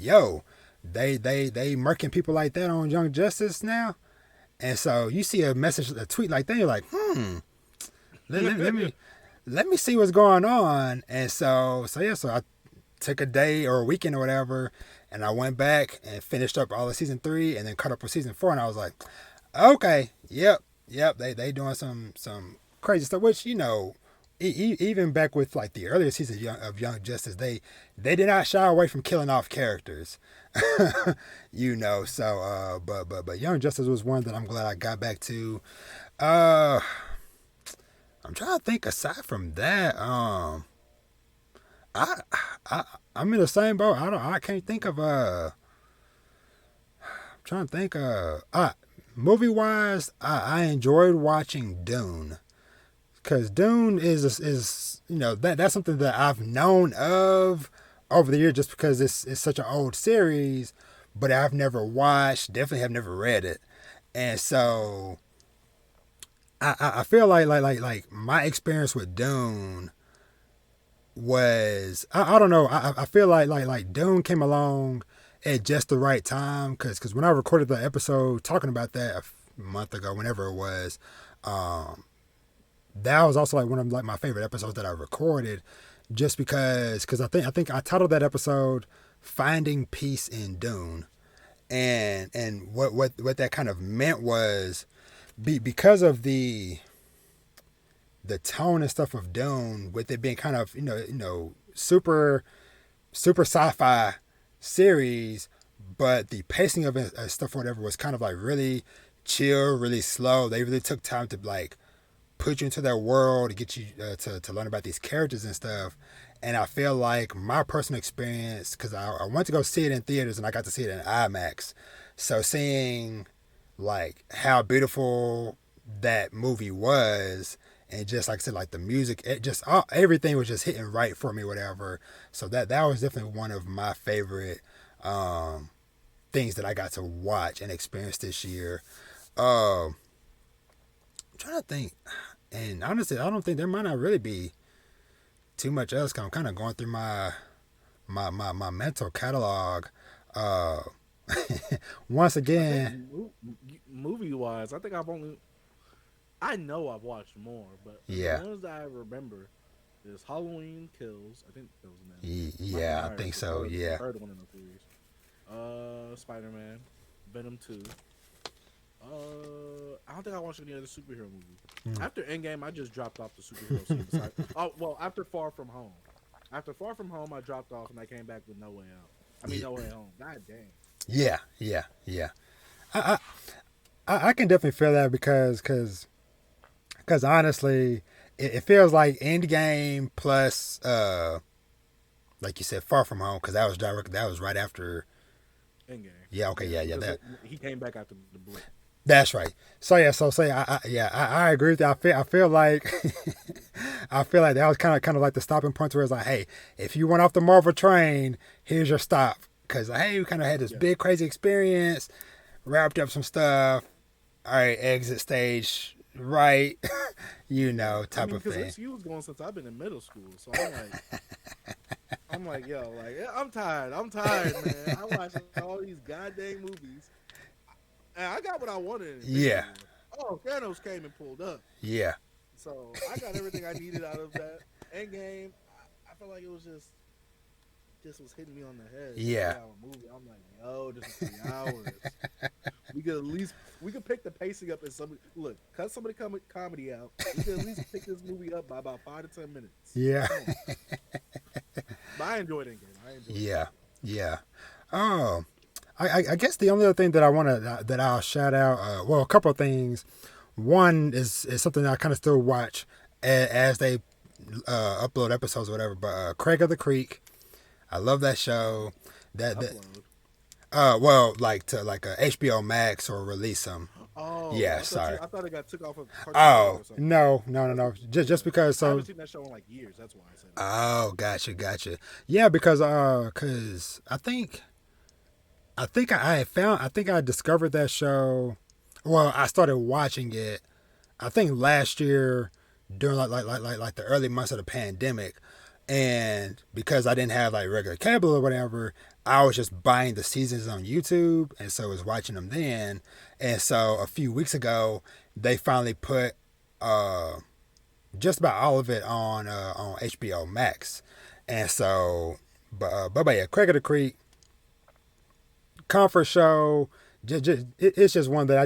yo, they murking people like that on Young Justice now, and so you see a tweet like that, you're like, let me see what's going on, and so yeah, so I took a day or a weekend or whatever, and I went back and finished up all of season 3, and then caught up with season 4, and I was like, okay, yep, they doing some crazy stuff, which even back with like the earlier seasons of Young Justice, they did not shy away from killing off characters. So but Young Justice was one that I'm glad I got back to. uh I'm trying to think aside from that. I I I'm in the same boat. I can't think of I'm trying to think movie wise, I enjoyed watching Dune, because Dune is that's something that I've known of over the years, just because it's such an old series, but I've never watched, definitely have never read it. And so I feel like my experience with Dune was, I don't know, I feel like Dune came along at just the right time, because when I recorded the episode talking about that a month ago, whenever it was, um that was also like one of like my favorite episodes that I recorded, just because I think I titled that episode "Finding Peace in Dune," and what that kind of meant was, because of the tone and stuff of Dune, with it being kind of super sci-fi series, but the pacing of it, stuff or whatever, was kind of like really chill, really slow. They really took time to like put you into their world, to get you to learn about these characters and stuff. And I feel like my personal experience, because I went to go see it in theaters and I got to see it in IMAX. So seeing like how beautiful that movie was, and just like I said, like the music, it just everything was just hitting right for me, whatever. So that was definitely one of my favorite things that I got to watch and experience this year. I'm trying to think, and honestly, I don't think there might not really be too much else. 'Cause I'm kind of going through my mental catalog. Uh, Once again, Movie wise, I think I know I've watched more, but yeah, the ones that I remember is Halloween Kills. I think that was the name. yeah, I think so. The Yeah, third one in the series. Spider-Man, Venom 2. I don't think I watched any other superhero movie. After Endgame, I just dropped off the superhero scene. After Far From Home. After Far From Home, I dropped off and I came back with No Way Out. No Way Home. God damn. yeah. I I can definitely feel that, because honestly, it feels like Endgame plus like you said, Far From Home, because that was right after. Endgame. Yeah, okay, yeah, he came back after the blip. That's right. So yeah, I agree with you. I feel like I feel like that was kind of like the stopping point, where it's like, hey, if you went off the Marvel train, here's your stop. Because hey, we kind of had this big crazy experience, wrapped up some stuff. All right, exit stage right, type of thing. Because MCU was going since I've been in middle school, so I'm like, yo, like, I'm tired, man. I watched all these goddamn movies, and I got what I wanted. Yeah. Oh, Thanos came and pulled up. Yeah. So I got everything I needed out of that Endgame. I felt like it was just was hitting me on the head. Yeah. Movie. I'm like, yo, this is 3 hours. we could pick the pacing up, and cut some of the comedy out. We could at least pick this movie up by about 5 to 10 minutes. Yeah. But I enjoyed Endgame. Yeah. Oh, I guess the only other thing that I'll shout out, a couple of things. One is something that I kind of still watch as they upload episodes or whatever. But Craig of the Creek, I love that show. Like to HBO Max or release them. Oh, yeah. Sorry. I thought it got took off of. Oh no. Just because. So I haven't seen that show in like years. That's why I said that. Oh, gotcha. Yeah, because I think I discovered that show. Well, I started watching it, I think last year during like the early months of the pandemic, and because I didn't have like regular cable or whatever, I was just buying the seasons on YouTube, and so I was watching them then. And so a few weeks ago, they finally put just about all of it on HBO Max, and so but yeah, Craig of the Creek, comfort show, it's just one that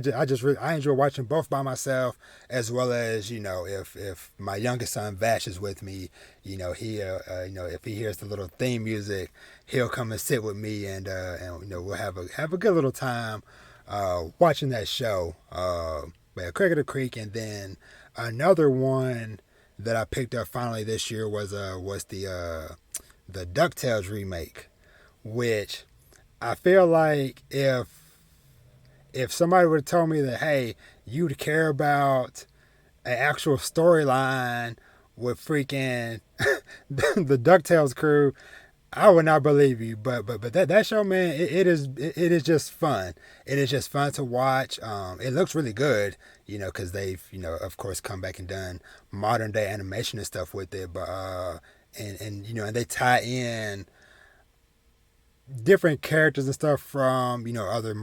I enjoy watching both by myself, as well as if my youngest son Vash is with me, he if he hears the little theme music, he'll come and sit with me, and we'll have a good little time watching that show. Cricket or Creek, and then another one that I picked up finally this year was the Ducktales remake, which I feel like if somebody would have told me that, hey, you'd care about an actual storyline with freaking the DuckTales crew, I would not believe you. But that show, man, it is just fun. It is just fun to watch. It looks really good, because they've of course come back and done modern day animation and stuff with it. But and they tie in different characters and stuff from other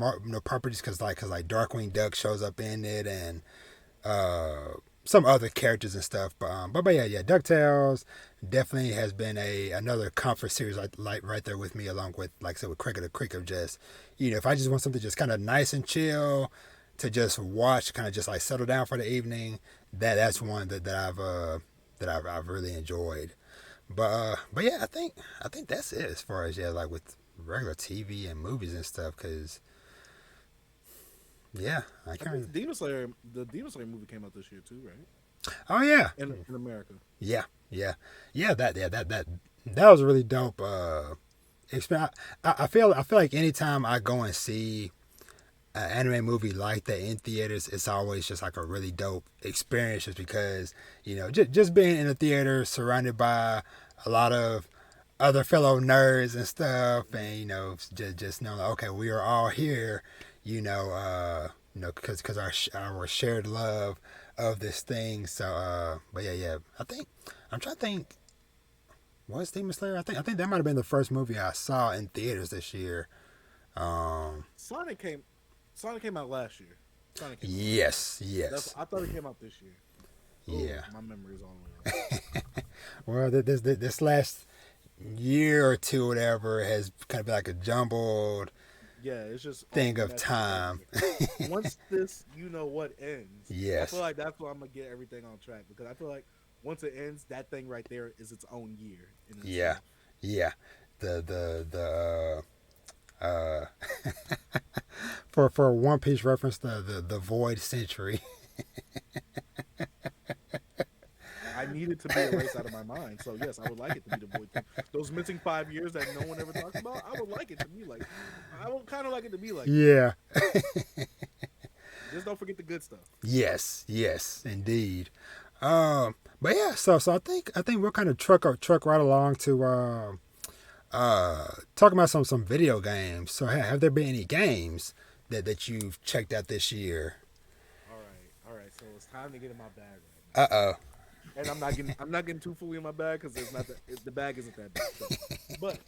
properties, because like Darkwing Duck shows up in it, and some other characters and stuff. But yeah, DuckTales definitely has been another comfort series like right there with me, along with, like I said, with Cricket or Creek, of just if I just want something just kind of nice and chill to just watch, kind of just like settle down for the evening. That's one that I've really enjoyed. But yeah, I think that's it as far as like with regular TV and movies and stuff, because yeah, I can't. The Demon Slayer movie came out this year too, right? Oh yeah, in America. Yeah. That was a really dope experience. I feel like anytime I go and see an anime movie like that in theaters, it's always just like a really dope experience, just because just being in a theater surrounded by a lot of other fellow nerds and stuff, and just knowing like, okay, we are all here, because our shared love of this thing. So but yeah, I'm trying to think, was Demon Slayer? I think that might have been the first movie I saw in theaters this year. Sonic came out last year. Yes. I thought it came out this year. Yeah. My memory is all the way off. Well, this last year or two, whatever, has kind of been like a jumbled it's just thing of time. Once this what ends, yes, I feel like that's where I'm gonna get everything on track, because I feel like once it ends, that thing right there is its own year. Yeah. The for One Piece reference, the Void Century. I need it to be erased out of my mind. So yes, I would like it to be the Void thing. Those missing 5 years that no one ever talks about, I would like it to be like. I would kind of like it to be like. Yeah. Just don't forget the good stuff. Yes, indeed. But yeah, so I think we'll kind of truck right along to talk about some video games. So have there been any games that you've checked out this year? All right. So it's time to get in my bag Right now. Uh-oh. And I'm not getting too fully in my bag, because the bag isn't that big.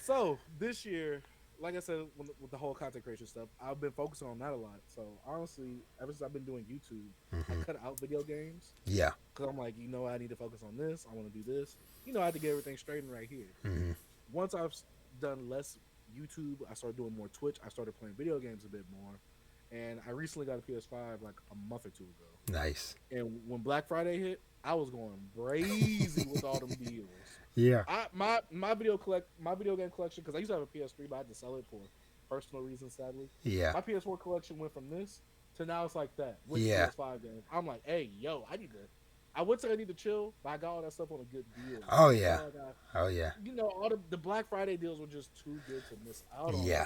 So this year, like I said, with the whole content creation stuff, I've been focusing on that a lot. So honestly, ever since I've been doing YouTube, I cut out video games. Yeah. Because I'm like, I need to focus on this. I want to do this. I have to get everything straightened right here. Mm-hmm. Once I've done less YouTube, I started doing more Twitch. I started playing video games a bit more. And I recently got a PS5 like a month or two ago. Nice. And when Black Friday hit, I was going crazy with all them deals. Yeah. My video game collection, because I used to have a PS3, but I had to sell it for personal reasons, sadly. Yeah. My PS4 collection went from this to now it's like that with the PS5 games. I'm like, hey, yo, I would say I need to chill, but I got all that stuff on a good deal. Oh yeah. All the Black Friday deals were just too good to miss out on. Yeah.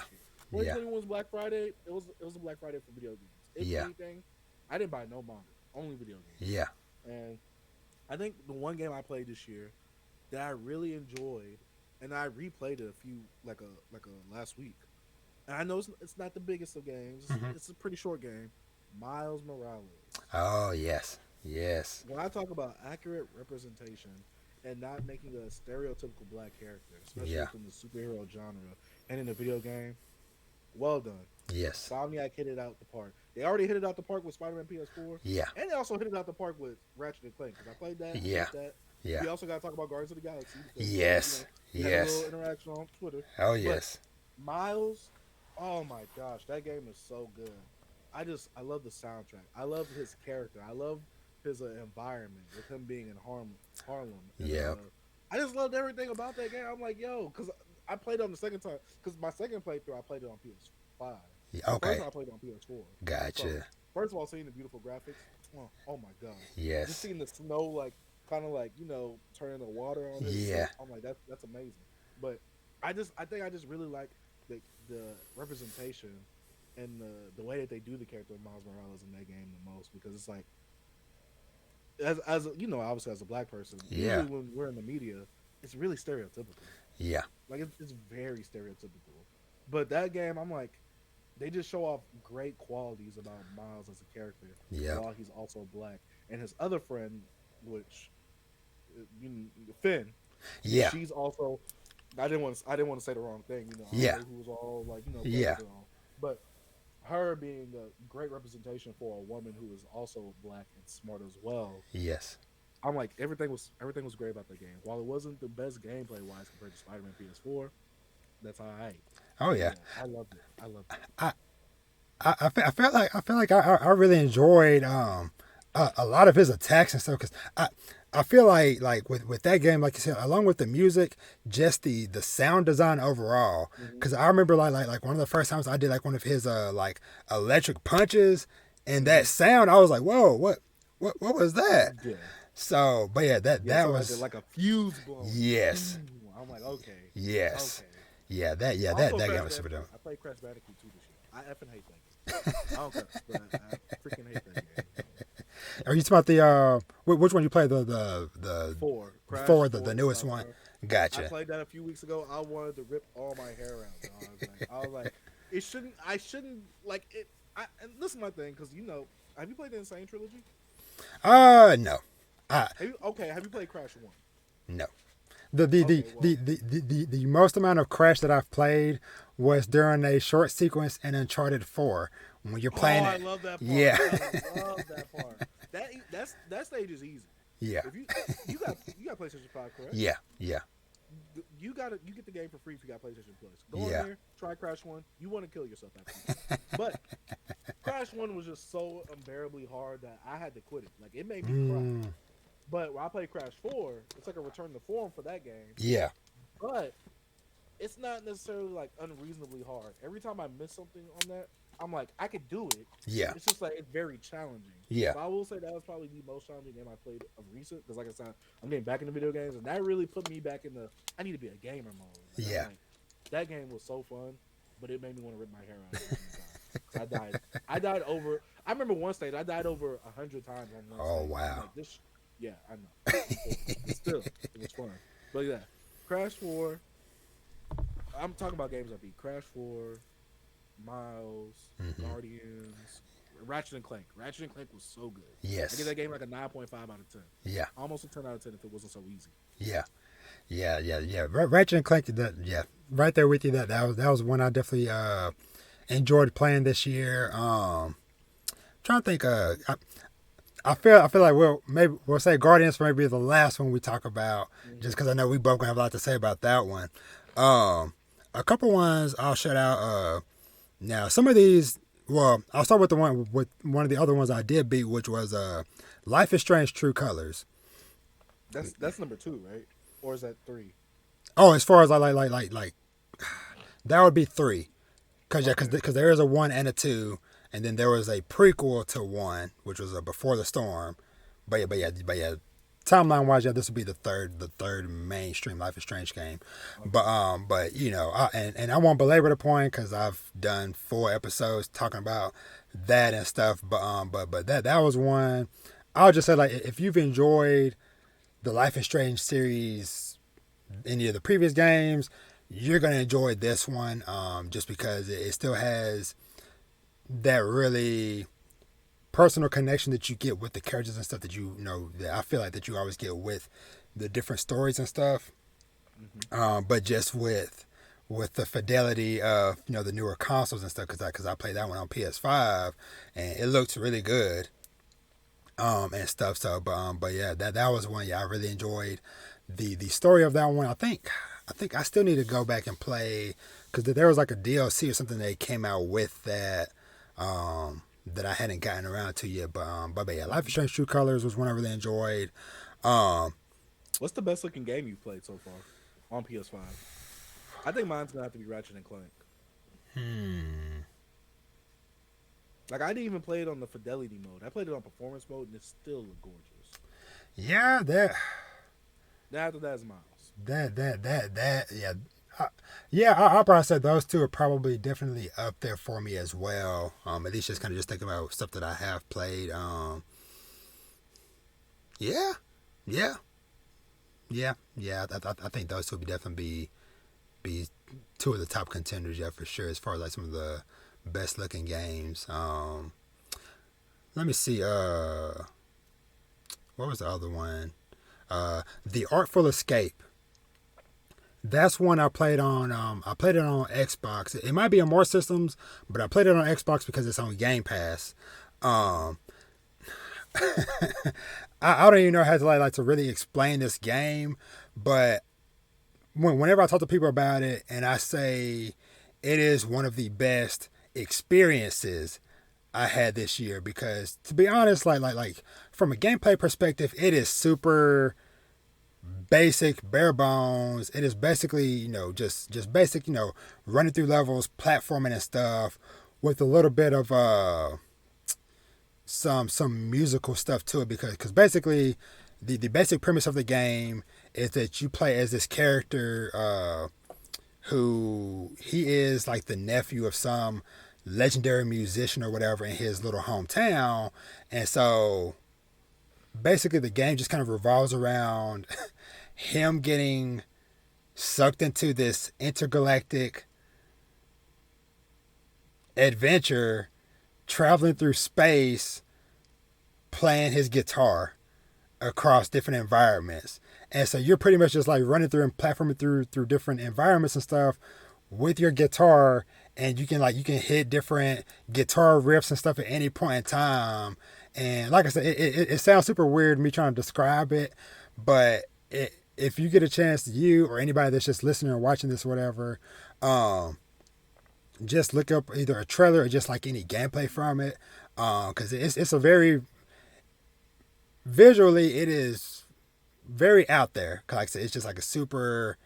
2021 was Black Friday. It was a Black Friday for video games. If anything, I didn't buy no manga, only video games. Yeah. And I think the one game I played this year that I really enjoyed, and I replayed it a last week. And I know it's not the biggest of games. It's a pretty short game. Miles Morales. Oh yes. When I talk about accurate representation and not making a stereotypical black character, especially from the superhero genre and in a video game, well done. Yes. Insomniac hit it out the park. They already hit it out the park with Spiderman PS4. Yeah. And they also hit it out the park with Ratchet and Clank, because I played that. Yeah. We also got to talk about Guardians of the Galaxy. Yes. We had a little interaction on Twitter. Oh yes. But Miles, Oh my gosh, that game is so good. I love the soundtrack. I love his character. I love his environment with him being in Harlem. And Yeah. I just loved everything about that game. I'm like, yo, because I played it on the second time. Because my second playthrough, I played it on PS5. Yeah, The first okay. time I played it on PS4. So Gotcha. first of all, seeing the beautiful graphics. Oh my gosh, just Yes. seeing the snow like kind of like turning the water on it. So Yeah. I'm like that's amazing. But I think I just really like the representation and the way that they do the character of Miles Morales in that game the most because it's like as obviously as a black person Yeah. usually when we're in the media it's really stereotypical Yeah. like it's very stereotypical but that game I'm like they just show off great qualities about Miles as a character Yeah. while he's also black and his other friend which Finn Yeah. she's also I didn't want to say the wrong thing Yeah. who was all like Yeah. but her being a great representation for a woman who is also black and smart as well. Yes. I'm like everything was great about the game. While it wasn't the best gameplay wise compared to Spider-Man PS4, that's all right. Oh Yeah, yeah. I loved it. I loved it. I felt like I really enjoyed a lot of his attacks and stuff because I feel like with that game like you said along with the music just the sound design overall Mm-hmm. because I remember like one of the first times I did like one of his like electric punches and that sound I was like whoa what was that Yeah. so but yeah that So was like a fuse blowing. yes I'm like okay. yes Okay. yeah that Also, game Crash was super dope. Bandicoot. I played Crash Bandicoot 2 this year. I effing hate that game. I don't care, but I freaking hate that game. Are you talking about the which one you played the Four. Crash the newest one? I Gotcha. played that a few weeks ago. I wanted to rip all my hair out. Dog. I was like, it shouldn't. I shouldn't like it. And this is my thing because have you played the Insane trilogy? No. Have you played Crash One? No. The most amount of Crash that I've played was during a short sequence in Uncharted 4 when you're playing I it. love that part. Yeah. I love that part. That stage is easy. Yeah. If you got PlayStation 5, correct? Yeah. Yeah. You get the game for free if you got PlayStation Plus. Go Yeah. in there, try Crash 1. You want to kill yourself after that. But Crash 1 was just so unbearably hard that I had to quit it. Like it made me cry. But when I play Crash 4, it's like a return to form for that game. Yeah. But it's not necessarily like unreasonably hard. Every time I miss something on that, I'm like, I could do it. Yeah. It's just like it's very challenging. Yeah. But I will say that was probably the most challenging game I played of recent. Because like I said, I'm getting back into video games, and that really put me back in the I need to be a gamer mode. Like, Yeah. like, that game was so fun, but it made me want to rip my hair out. At the same time. I died over. I remember one stage I died over 100 times on one. Oh stage. wow. Like, yeah, I know. But still, it was fun. But yeah, Crash 4. I'm talking about games I beat. Crash 4, Miles, Guardians, Ratchet and Clank. Ratchet and Clank was so good. Yes. I give that game like a 9.5 out of 10. Yeah. Almost a 10 out of 10 if it wasn't so easy. Yeah. Yeah. Ratchet and Clank. Right there with you. That was one I definitely enjoyed playing this year. Trying to think. I feel like maybe we'll say Guardians for maybe the last one we talk about, just because I know we both gonna have a lot to say about that one. A couple ones I'll shout out. Now some of these, well, I'll start with one of the other ones I did beat, which was Life is Strange: True Colors. That's number 2, right? Or is that 3? Oh, as far as like that would be 3, because there is a 1 and a 2. And then there was a prequel to 1, which was a Before the Storm. But yeah. Timeline wise, this would be the third mainstream Life is Strange game. Okay. But I won't belabor the point because I've done 4 episodes talking about that and stuff. But that was one. I'll just say like if you've enjoyed the Life is Strange series, any of the previous games, you're gonna enjoy this one. Just because it still has that really personal connection that you get with the characters and stuff that that I feel like that you always get with the different stories and stuff. But just with the fidelity of the newer consoles and stuff, because I played that one on PS5 and it looks really good and stuff. So but yeah, that was one. Yeah, I really enjoyed the story of that one. I think I still need to go back and play because there was like a DLC or something that came out with that that I hadn't gotten around to yet. But yeah, Life is Strange True Colors was one I really enjoyed. What's the best looking game you've played so far on PS5? I think mine's gonna have to be Ratchet and Clank. Like, I didn't even play it on the fidelity mode. I played it on performance mode, and it still looked gorgeous. Yeah, After that is Miles. Yeah. Yeah, I'll probably say those two are probably definitely up there for me as well. At least just kind of just thinking about stuff that I have played. Yeah. I think those two would definitely be two of the top contenders, yeah, for sure, as far as like some of the best looking games. Let me see. What was the other one? The Artful Escape. That's one I played on. I played it on Xbox. It might be on more systems, but I played it on Xbox because it's on Game Pass. I don't even know how to like to really explain this game, but whenever I talk to people about it and I say it is one of the best experiences I had this year, because to be honest, like from a gameplay perspective, it is super basic, bare bones. It is basically, just basic, running through levels, platforming and stuff, with a little bit of some musical stuff to it, because basically the basic premise of the game is that you play as this character who he is like the nephew of some legendary musician or whatever in his little hometown. And so basically the game just kind of revolves around him getting sucked into this intergalactic adventure, traveling through space, playing his guitar across different environments. And so you're pretty much just like running through and platforming through different environments and stuff with your guitar, and you can hit different guitar riffs and stuff at any point in time. And like I said, it sounds super weird me trying to describe it, but if you get a chance, you or anybody that's just listening or watching this or whatever, just look up either a trailer or just like any gameplay from it, because it's a very visually, it is very out there. Like I said, it's just like a super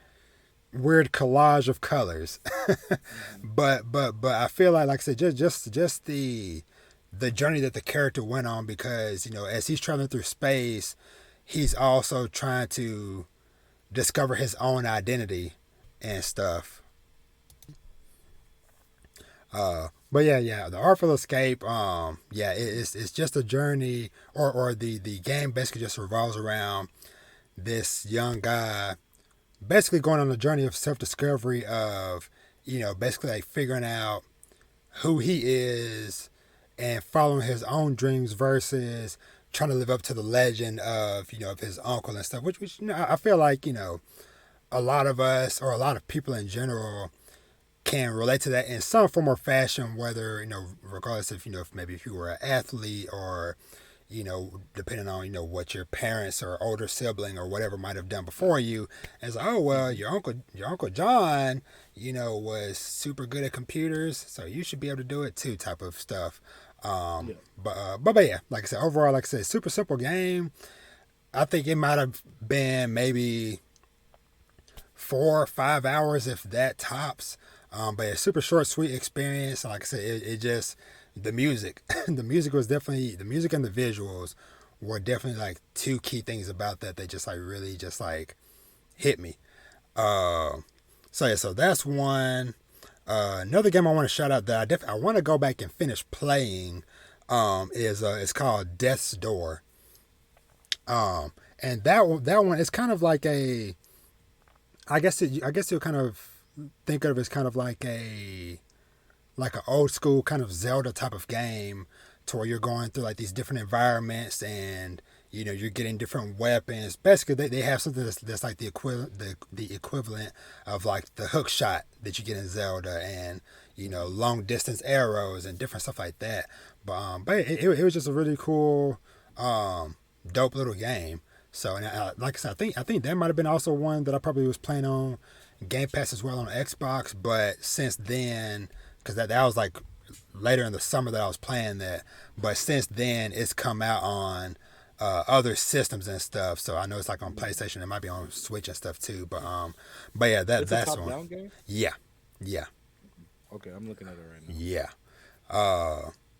weird collage of colors. but I feel like I said, just the journey that the character went on, because as he's traveling through space, he's also trying to discover his own identity and stuff. But yeah, the Artful Escape, it's just a journey, or the game basically just revolves around this young guy basically going on a journey of self-discovery of, basically like figuring out who he is and following his own dreams versus trying to live up to the legend of, of his uncle and stuff, which I feel like, a lot of us, or a lot of people in general, can relate to that in some form or fashion, whether, regardless of, if you were an athlete, or, depending on, what your parents or older sibling or whatever might have done before you. As oh, well, your uncle John, was super good at computers, so you should be able to do it too, type of stuff. But yeah, like I said, overall, like I said, super simple game. I think it might have been maybe 4 or 5 hours, if that tops. But a super short, sweet experience. Like I said, it just, the music, the music and the visuals were definitely like two key things about that. They just like really just like hit me. So that's one. Another game I want to shout out that I want to go back and finish playing, is it's called Death's Door. And that one is kind of like I guess you'll kind of think of it as kind of like an old school kind of Zelda type of game, to where you're going through like these different environments, and you're getting different weapons. Basically, they have something that's like the equivalent of like the hook shot that you get in Zelda, and long distance arrows and different stuff like that. But it was just a really cool, dope little game. So, and like I said, I think that might have been also one that I probably was playing on Game Pass as well on Xbox, but since then, because that was like later in the summer that I was playing that, but since then it's come out on other systems and stuff. So I know it's like on PlayStation. It might be on Switch and stuff too. But yeah, It's a that's top-down one. game. Yeah, yeah, Okay, I'm looking at it right now. yeah.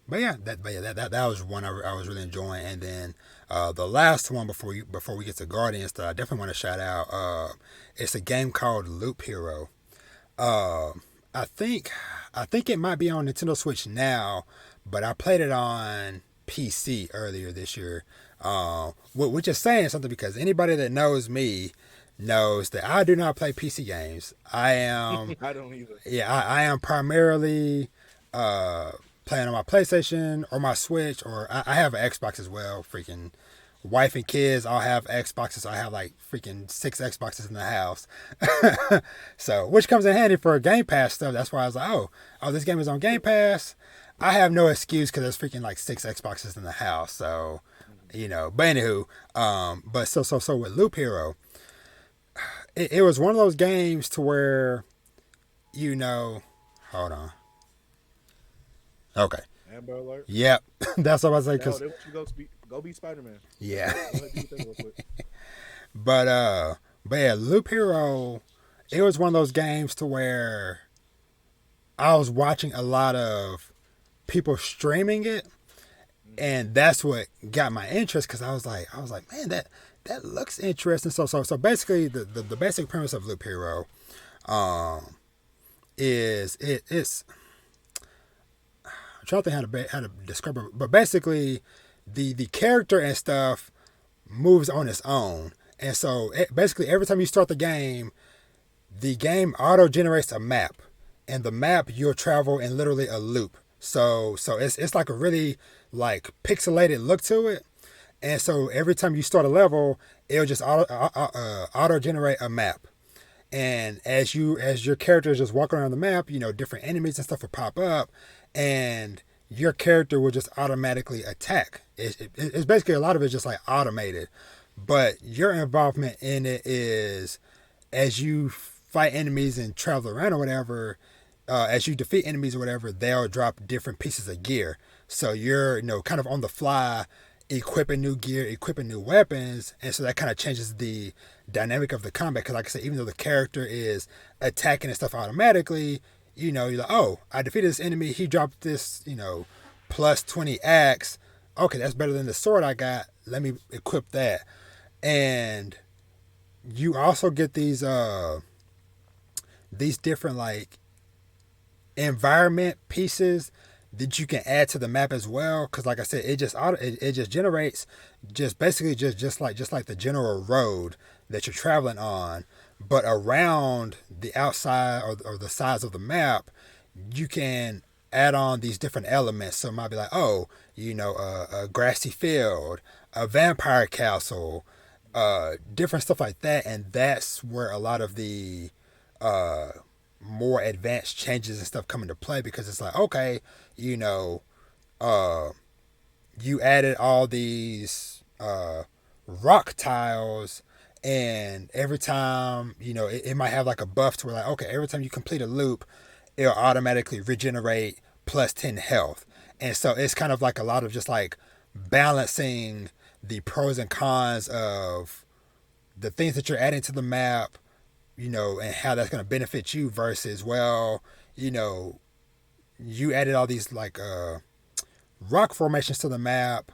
But yeah, that was one I was really enjoying. And then the last one before we get to Guardians that I definitely want to shout out. It's a game called Loop Hero. I think it might be on Nintendo Switch now, but I played it on PC earlier this year. Which is saying something because anybody that knows me knows that I do not play PC games. I am I don't either. yeah, I am primarily playing on my PlayStation or my Switch, or I have an Xbox as well. Freaking wife and kids all have Xboxes. I have like freaking 6 Xboxes in the house. So, which comes in handy for Game Pass stuff. That's why I was like, oh, this game is on Game Pass. I have no excuse because there's freaking like 6 Xboxes in the house. So, but anywho, but so with Loop Hero, it was one of those games to where, hold on. Okay. Amber Alert. Yep. That's what I was like. Hell, they want you to go be Spiderman. Yeah. Go ahead, do your thing real quick. But yeah, Loop Hero, it was one of those games to where I was watching a lot of people streaming it, and that's what got my interest because I was like, man, that looks interesting. So basically, the basic premise of Loop Hero, is it's I'm trying to think how to describe it, but basically, the character and stuff moves on its own, and so basically every time you start the game auto generates a map, and the map you'll travel in literally a loop. So it's like a really like pixelated look to it, and so every time you start a level, it'll just auto generate a map. And as your character is just walking around the map, different enemies and stuff will pop up, and your character will just automatically attack. It's basically a lot of it's just like automated, but your involvement in it is as you fight enemies and travel around or whatever. As you defeat enemies or whatever, they'll drop different pieces of gear. So you're kind of on the fly, equipping new gear, equipping new weapons, and so that kind of changes the dynamic of the combat. Because like I said, even though the character is attacking and stuff automatically, you're like, oh, I defeated this enemy. He dropped this, plus 20 axe. Okay, that's better than the sword I got. Let me equip that. And you also get these different like environment pieces that you can add to the map as well, because like I said, it just generates basically just like the general road that you're traveling on, but around the outside or the sides of the map, you can add on these different elements. So it might be like, oh, a grassy field, a vampire castle, different stuff like that, and that's where a lot of the more advanced changes and stuff come into play, because it's like, okay, you added all these rock tiles, and every time, it might have like a buff to where like, okay, every time you complete a loop, it'll automatically regenerate plus 10 health. And so it's kind of like a lot of just like balancing the pros and cons of the things that you're adding to the map, and how that's going to benefit you versus, well, you added all these like rock formations to the map.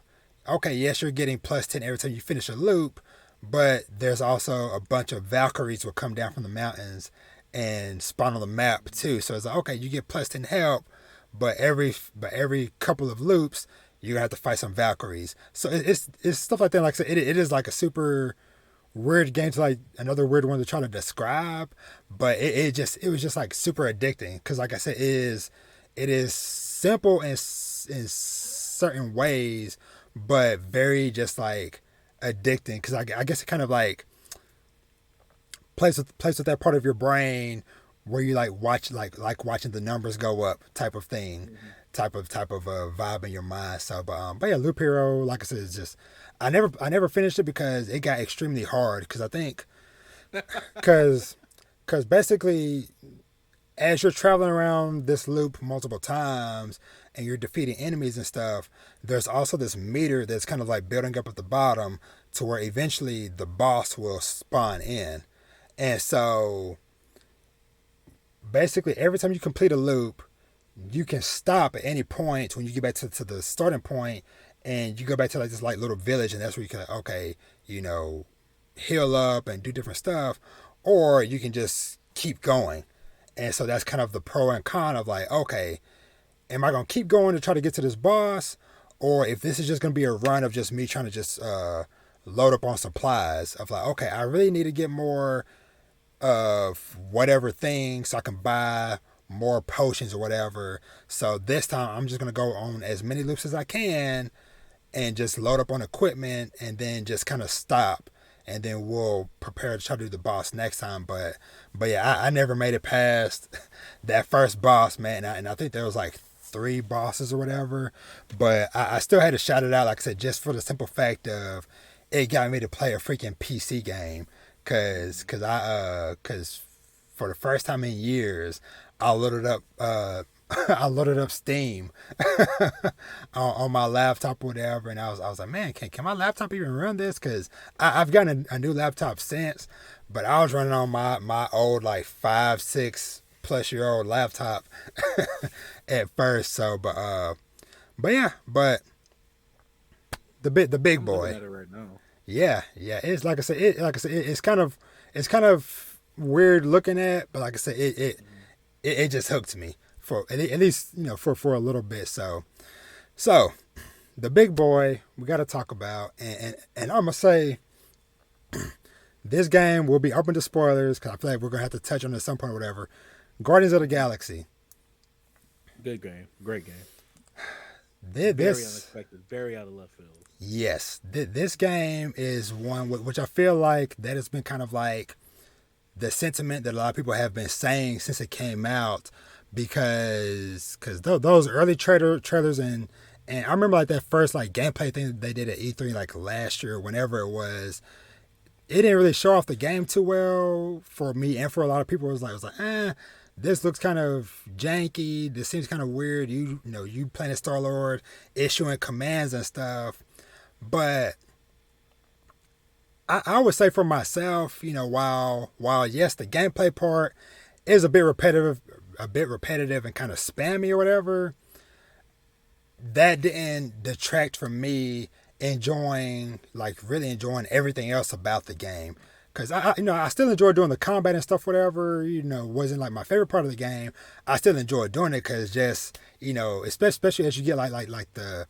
Okay, yes, you're getting plus 10 every time you finish a loop, but there's also a bunch of Valkyries will come down from the mountains and spawn on the map too. So it's like, okay, you get plus 10 health, but every couple of loops, you're going to have to fight some Valkyries. So it's stuff like that. Like I said, it is like a super weird game to like another weird one to try to describe, but it was just like super addicting, because like I said, it is simple in certain ways, but very just like addicting, because I guess it kind of like plays with that part of your brain where you like watch like watching the numbers go up type of thing, type of vibe in your mind. So but yeah, Loop Hero, like I said, is just I never finished it because it got extremely hard, because I think because basically, as you're traveling around this loop multiple times and you're defeating enemies and stuff, there's also this meter that's kind of like building up at the bottom to where eventually the boss will spawn in. And so basically, every time you complete a loop, you can stop at any point when you get back to the starting point, and you go back to like this like little village, and that's where you can, okay, heal up and do different stuff, or you can just keep going. And so that's kind of the pro and con of like, okay, am I gonna keep going to try to get to this boss, or if this is just gonna be a run of just me trying to just load up on supplies of like, okay, I really need to get more of whatever thing so I can buy more potions or whatever. So this time I'm just gonna go on as many loops as I can and just load up on equipment and then just kind of stop, and then we'll prepare to try to do the boss next time. But yeah, I never made it past that first boss, man, and I think there was like 3 bosses or whatever. But I still had to shout it out, like I said, just for the simple fact of it got me to play a freaking PC game, cause for the first time in years, I loaded up I loaded up Steam on my laptop or whatever, and I was like, man, can my laptop even run this? Because I've gotten a new laptop since, but I was running on my old like 5-6+ year old laptop at first. So, but yeah, but the big boy. Looking at it right now. Yeah, it's like I said, it's kind of weird looking at, but like I said, it just hooked me for at least for a little bit. So the big boy we got to talk about, and I'm gonna say this game will be open to spoilers because I feel like we're gonna have to touch on it at some point or whatever. Guardians of the Galaxy. Good game, great game. Very unexpected, very out of left field. Yes, this game is one which I feel like that has been kind of like the sentiment that a lot of people have been saying since it came out, because those early trailers and I remember like that first like gameplay thing that they did at E3 like last year, whenever it was, it didn't really show off the game too well for me and for a lot of people. It was like, this looks kind of janky. This seems kind of weird. You playing as Star-Lord, issuing commands and stuff. But I would say for myself, while yes, the gameplay part is a bit repetitive and kind of spammy or whatever, that didn't detract from me really enjoying everything else about the game. Because I still enjoy doing the combat and stuff, whatever, wasn't like my favorite part of the game. I still enjoy doing it because just, especially as you get like the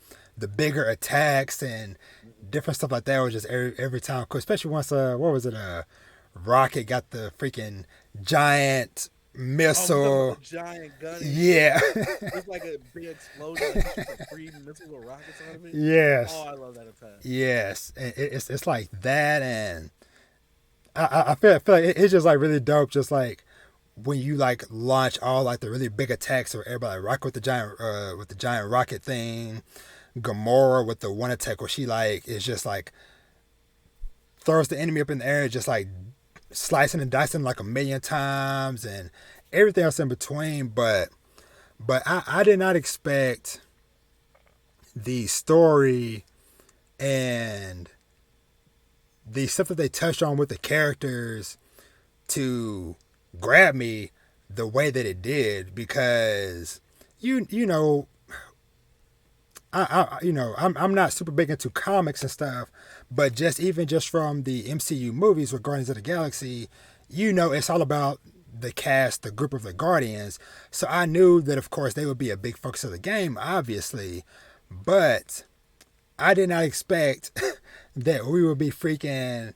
bigger attacks and different stuff like that, was just every time cool. Especially once Rocket got the freaking giant missile. Giant gun. Yeah. It's like a big explosion. Like 3 missiles or rockets out of it. Yes. Oh, I love that attack. Yes. And it's like that, and I feel like it's just like really dope. Just like when you like launch all like the really big attacks, or everybody like Rocket with the giant rocket thing, Gamora with the one attack where she like is just like throws the enemy up in the air, just like slicing and dicing like a million times, and everything else in between. But I did not expect the story and the stuff that they touched on with the characters to grab me the way that it did, because I'm not super big into comics and stuff, but just from the MCU movies with Guardians of the Galaxy, it's all about the cast, the group of the Guardians. So I knew that of course they would be a big focus of the game, obviously, but I did not expect that we would be freaking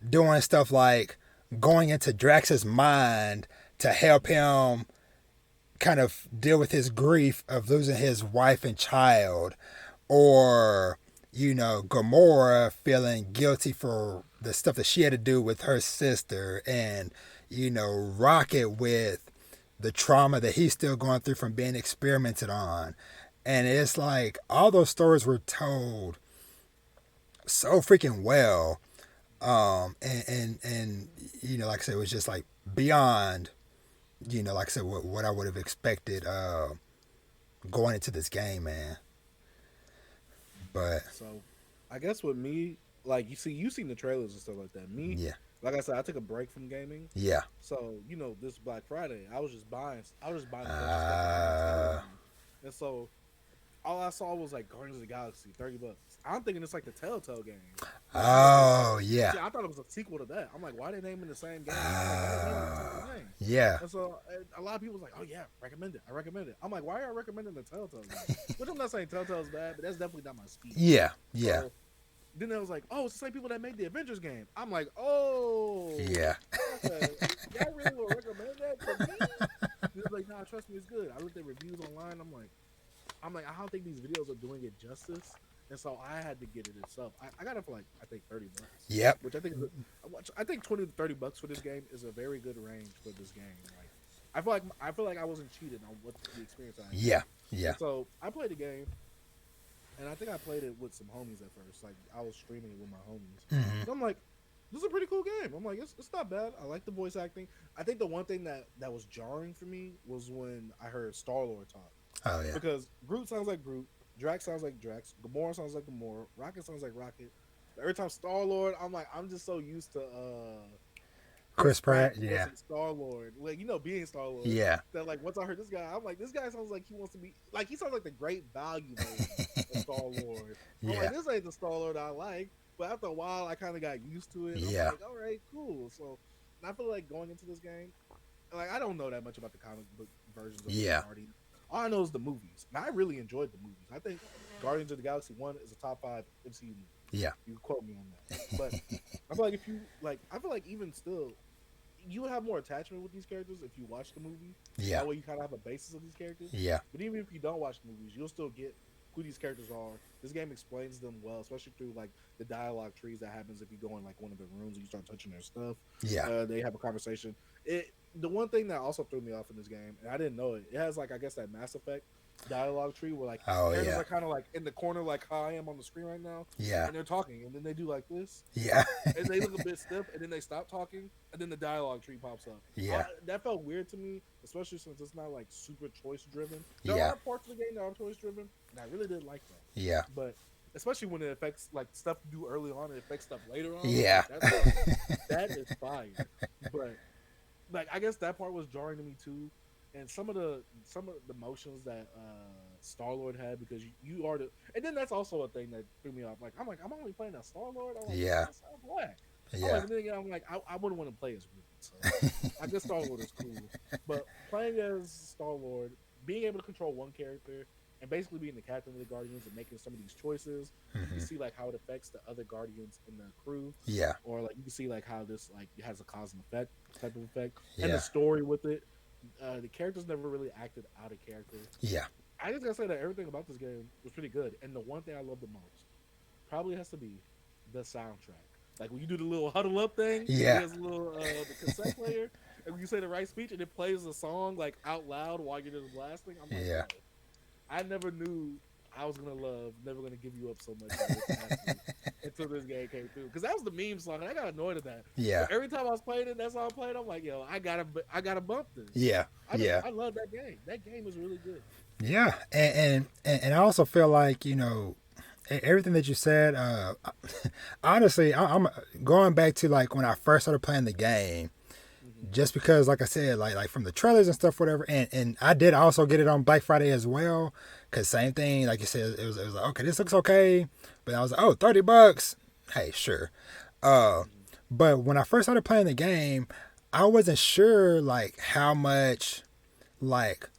doing stuff like going into Drax's mind to help him kind of deal with his grief of losing his wife and child, or Gamora feeling guilty for the stuff that she had to do with her sister, and Rocket with the trauma that he's still going through from being experimented on. And it's like all those stories were told so freaking well, and like I said, it was just like beyond, like I said, what I would have expected going into this game, man. But So, I guess with me, like you seen the trailers and stuff like that. Me, yeah, like I said, I took a break from gaming. yeah, So this Black Friday, I was just buying a bunch of stuff that didn't sell anymore. And so all I saw was like Guardians of the Galaxy, $30. I'm thinking it's like the Telltale game. Like I was like, oh yeah, see, I thought it was a sequel to that. I'm like, why are they naming the same game? I'm like, why are they naming the same game? yeah, And so a lot of people was like, oh yeah, recommend it. I recommend it. I'm like, why are you recommending the Telltale game? Which I'm not saying Telltale's bad, but that's definitely not my speed. yeah, yeah, So then it was like, oh, it's the same people that made the Avengers game. I'm like, oh, yeah, okay. Y'all really will recommend that to me? He was like, nah, trust me, it's good. I looked at reviews online. I'm like, I don't think these videos are doing it justice. And so I had to get it itself. I got it for like, I think $30. yep, Which I think $20 to $30 for this game is a very good range for this game. Like, I feel like I wasn't cheated on what the experience I had. yeah, yeah, And so I played the game, and I think I played it with some homies at first. Like I was streaming it with my homies. hmm And I'm like, this is a pretty cool game. I'm like, it's not bad. I like the voice acting. I think the one thing that was jarring for me was when I heard Star-Lord talk. oh yeah, Because Groot sounds like Groot, Drax sounds like Drax, Gamora sounds like Gamora, Rocket sounds like Rocket. Every time Star-Lord, I'm like, I'm just so used to Chris Pratt, yeah, Star-Lord, like being Star-Lord. yeah, That like once I heard this guy, I'm like, this guy sounds like he wants to be like he sounds like the great value version of Star-Lord. I'm yeah, like, this ain't the Star-Lord I like. But after a while, I kind of got used to it. yeah, I'm like, all right, cool. So I feel like going into this game, like I don't know that much about the comic book versions of yeah, Guardians. All I know is the movies, and I really enjoyed the movies. I think Guardians of the Galaxy 1 is a top 5 MCU movie. yeah, You can quote me on that. But I feel like if you like, I feel like even still, you would have more attachment with these characters if you watch the movie. yeah, That way you kind of have a basis of these characters. yeah, But even if you don't watch the movies, you'll still get who these characters are. This game explains them well, especially through like the dialogue trees that happens if you go in like one of the rooms and you start touching their stuff. yeah, They have a conversation. The one thing that also threw me off in this game, and I didn't know it, it has like I guess that Mass Effect dialogue tree where like oh characters yeah, are kind of like in the corner like how I am on the screen right now, yeah, and they're talking, and then they do like this, yeah, and they look a bit stiff, and then they stop talking, and then the dialogue tree pops up. yeah, That felt weird to me, especially since it's not like super choice driven. There yeah, are parts of the game that are choice driven, and I really didn't like that. yeah, But especially when it affects like stuff you do early on, it affects stuff later on. yeah, Like, that is fire. But like I guess that part was jarring to me too, and some of the motions that Star-Lord had because you are the, and then that's also a thing that threw me off. Like I'm only playing as Star-Lord. I'm like, yeah, that sounds whack. yeah, I'm like, I wouldn't want to play as Groot. So I guess Star-Lord is cool, but playing as Star-Lord, being able to control one character and basically being the captain of the Guardians and making some of these choices, you hmm can see like how it affects the other Guardians in the crew, yeah, or like you can see like how this like has a cause and effect type of effect, and yeah, the story with it. The characters never really acted out of character. yeah, I just gotta say that everything about this game was pretty good, and the one thing I love the most probably has to be the soundtrack. Like when you do the little huddle up thing, yeah, there's a little the cassette player, and when you say the right speech, and it plays a song like out loud while you're just blasting. I'm like, yeah, oh, I never knew I was gonna love, never gonna give you up so much until this game came through. Because that was the meme song, and I got annoyed at that. yeah, But every time I was playing it, that song played. I'm like, yo, I gotta bump this. yeah, yeah, I love that game. That game is really good. yeah, and I also feel like everything that you said. Honestly, I'm going back to like when I first started playing the game. Mm-hmm. Just because, like I said, like from the trailers and stuff, whatever, and I did also get it on Black Friday as well. Cause same thing, like you said, it was like, okay, this looks okay, but I was like, oh, $30, hey, sure. But when I first started playing the game, I wasn't sure like how much like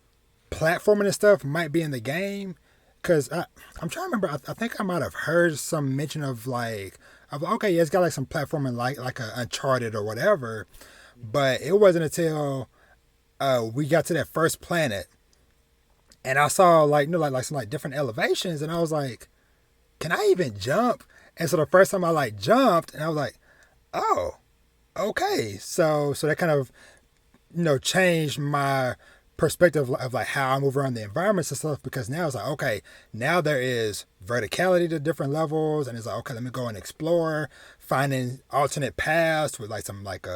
platforming and stuff might be in the game. Cause I'm trying to remember, I think I might have heard some mention of okay, yeah, it's got like some platforming like a Uncharted or whatever. But it wasn't until we got to that first planet, and I saw like some like different elevations, and I was like, "Can I even jump?" And so the first time I like jumped, and I was like, "Oh, okay." So that kind of changed my perspective of like how I move around the environments and stuff, because now it's like, okay, now there is verticality to different levels, and it's like, okay, let me go and explore, finding alternate paths with like some like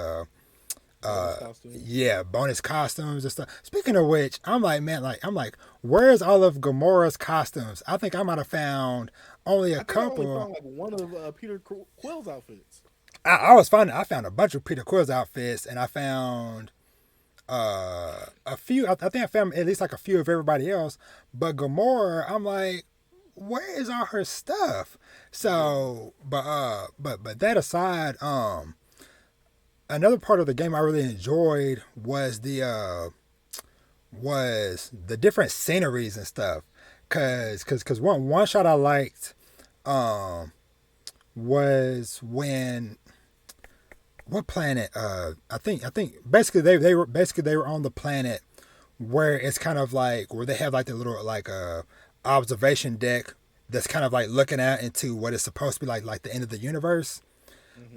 bonus costume. Yeah, bonus costumes and stuff. Speaking of which, I'm like, man, where's all of Gamora's costumes? I think I might have found only a I think I only couple. found like one of Peter Quill's outfits. I found a bunch of Peter Quill's outfits, and I found a few. I think I found at least like a few of everybody else. But Gamora, I'm like, where is all her stuff? So, but that aside, another part of the game I really enjoyed was the different sceneries and stuff. Cause one shot I liked was when what planet? I think basically they were on the planet where it's kind of like where they have like the little like observation deck that's kind of like looking out into what is supposed to be like the end of the universe.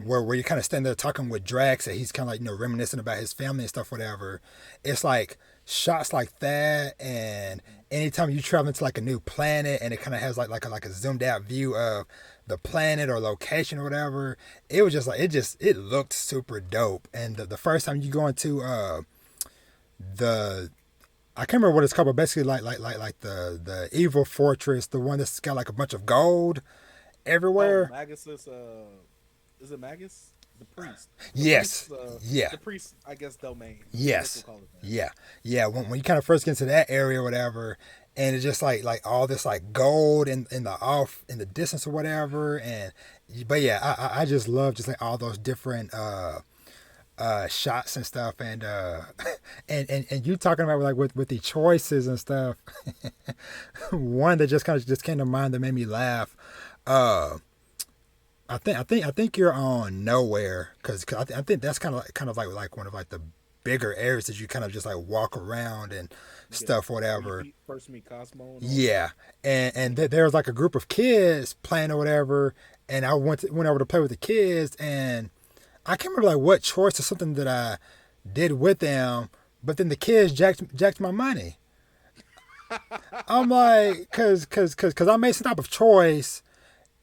Where you kind of stand there talking with Drax and he's kind of like reminiscing about his family and stuff, whatever. It's like shots like that, and anytime you travel into like a new planet and it kind of has like a zoomed out view of the planet or location or whatever, it was just like it looked super dope. And the first time you go into the I can't remember what it's called, but basically like the evil fortress, the one that's got like a bunch of gold everywhere. Oh, Magus's, is it Magus? The priest. Yes. Yeah. The priest, I guess, domain. Yes. We'll yeah. When you kind of first get into that area or whatever, and it's just like all this like gold in the distance or whatever, but yeah, I just love just like all those different shots and stuff, and and you talking about like with the choices and stuff. One that just kind of just came to mind that made me laugh. I think you're on Nowhere because I think that's kind of like one of like the bigger areas that you kind of just like walk around and stuff, whatever. First meet Cosmo. Yeah, and there was like a group of kids playing or whatever, and I went over to play with the kids, and I can't remember like what choice or something that I did with them, but then the kids jacked my money. I'm like, cause I made some type of choice.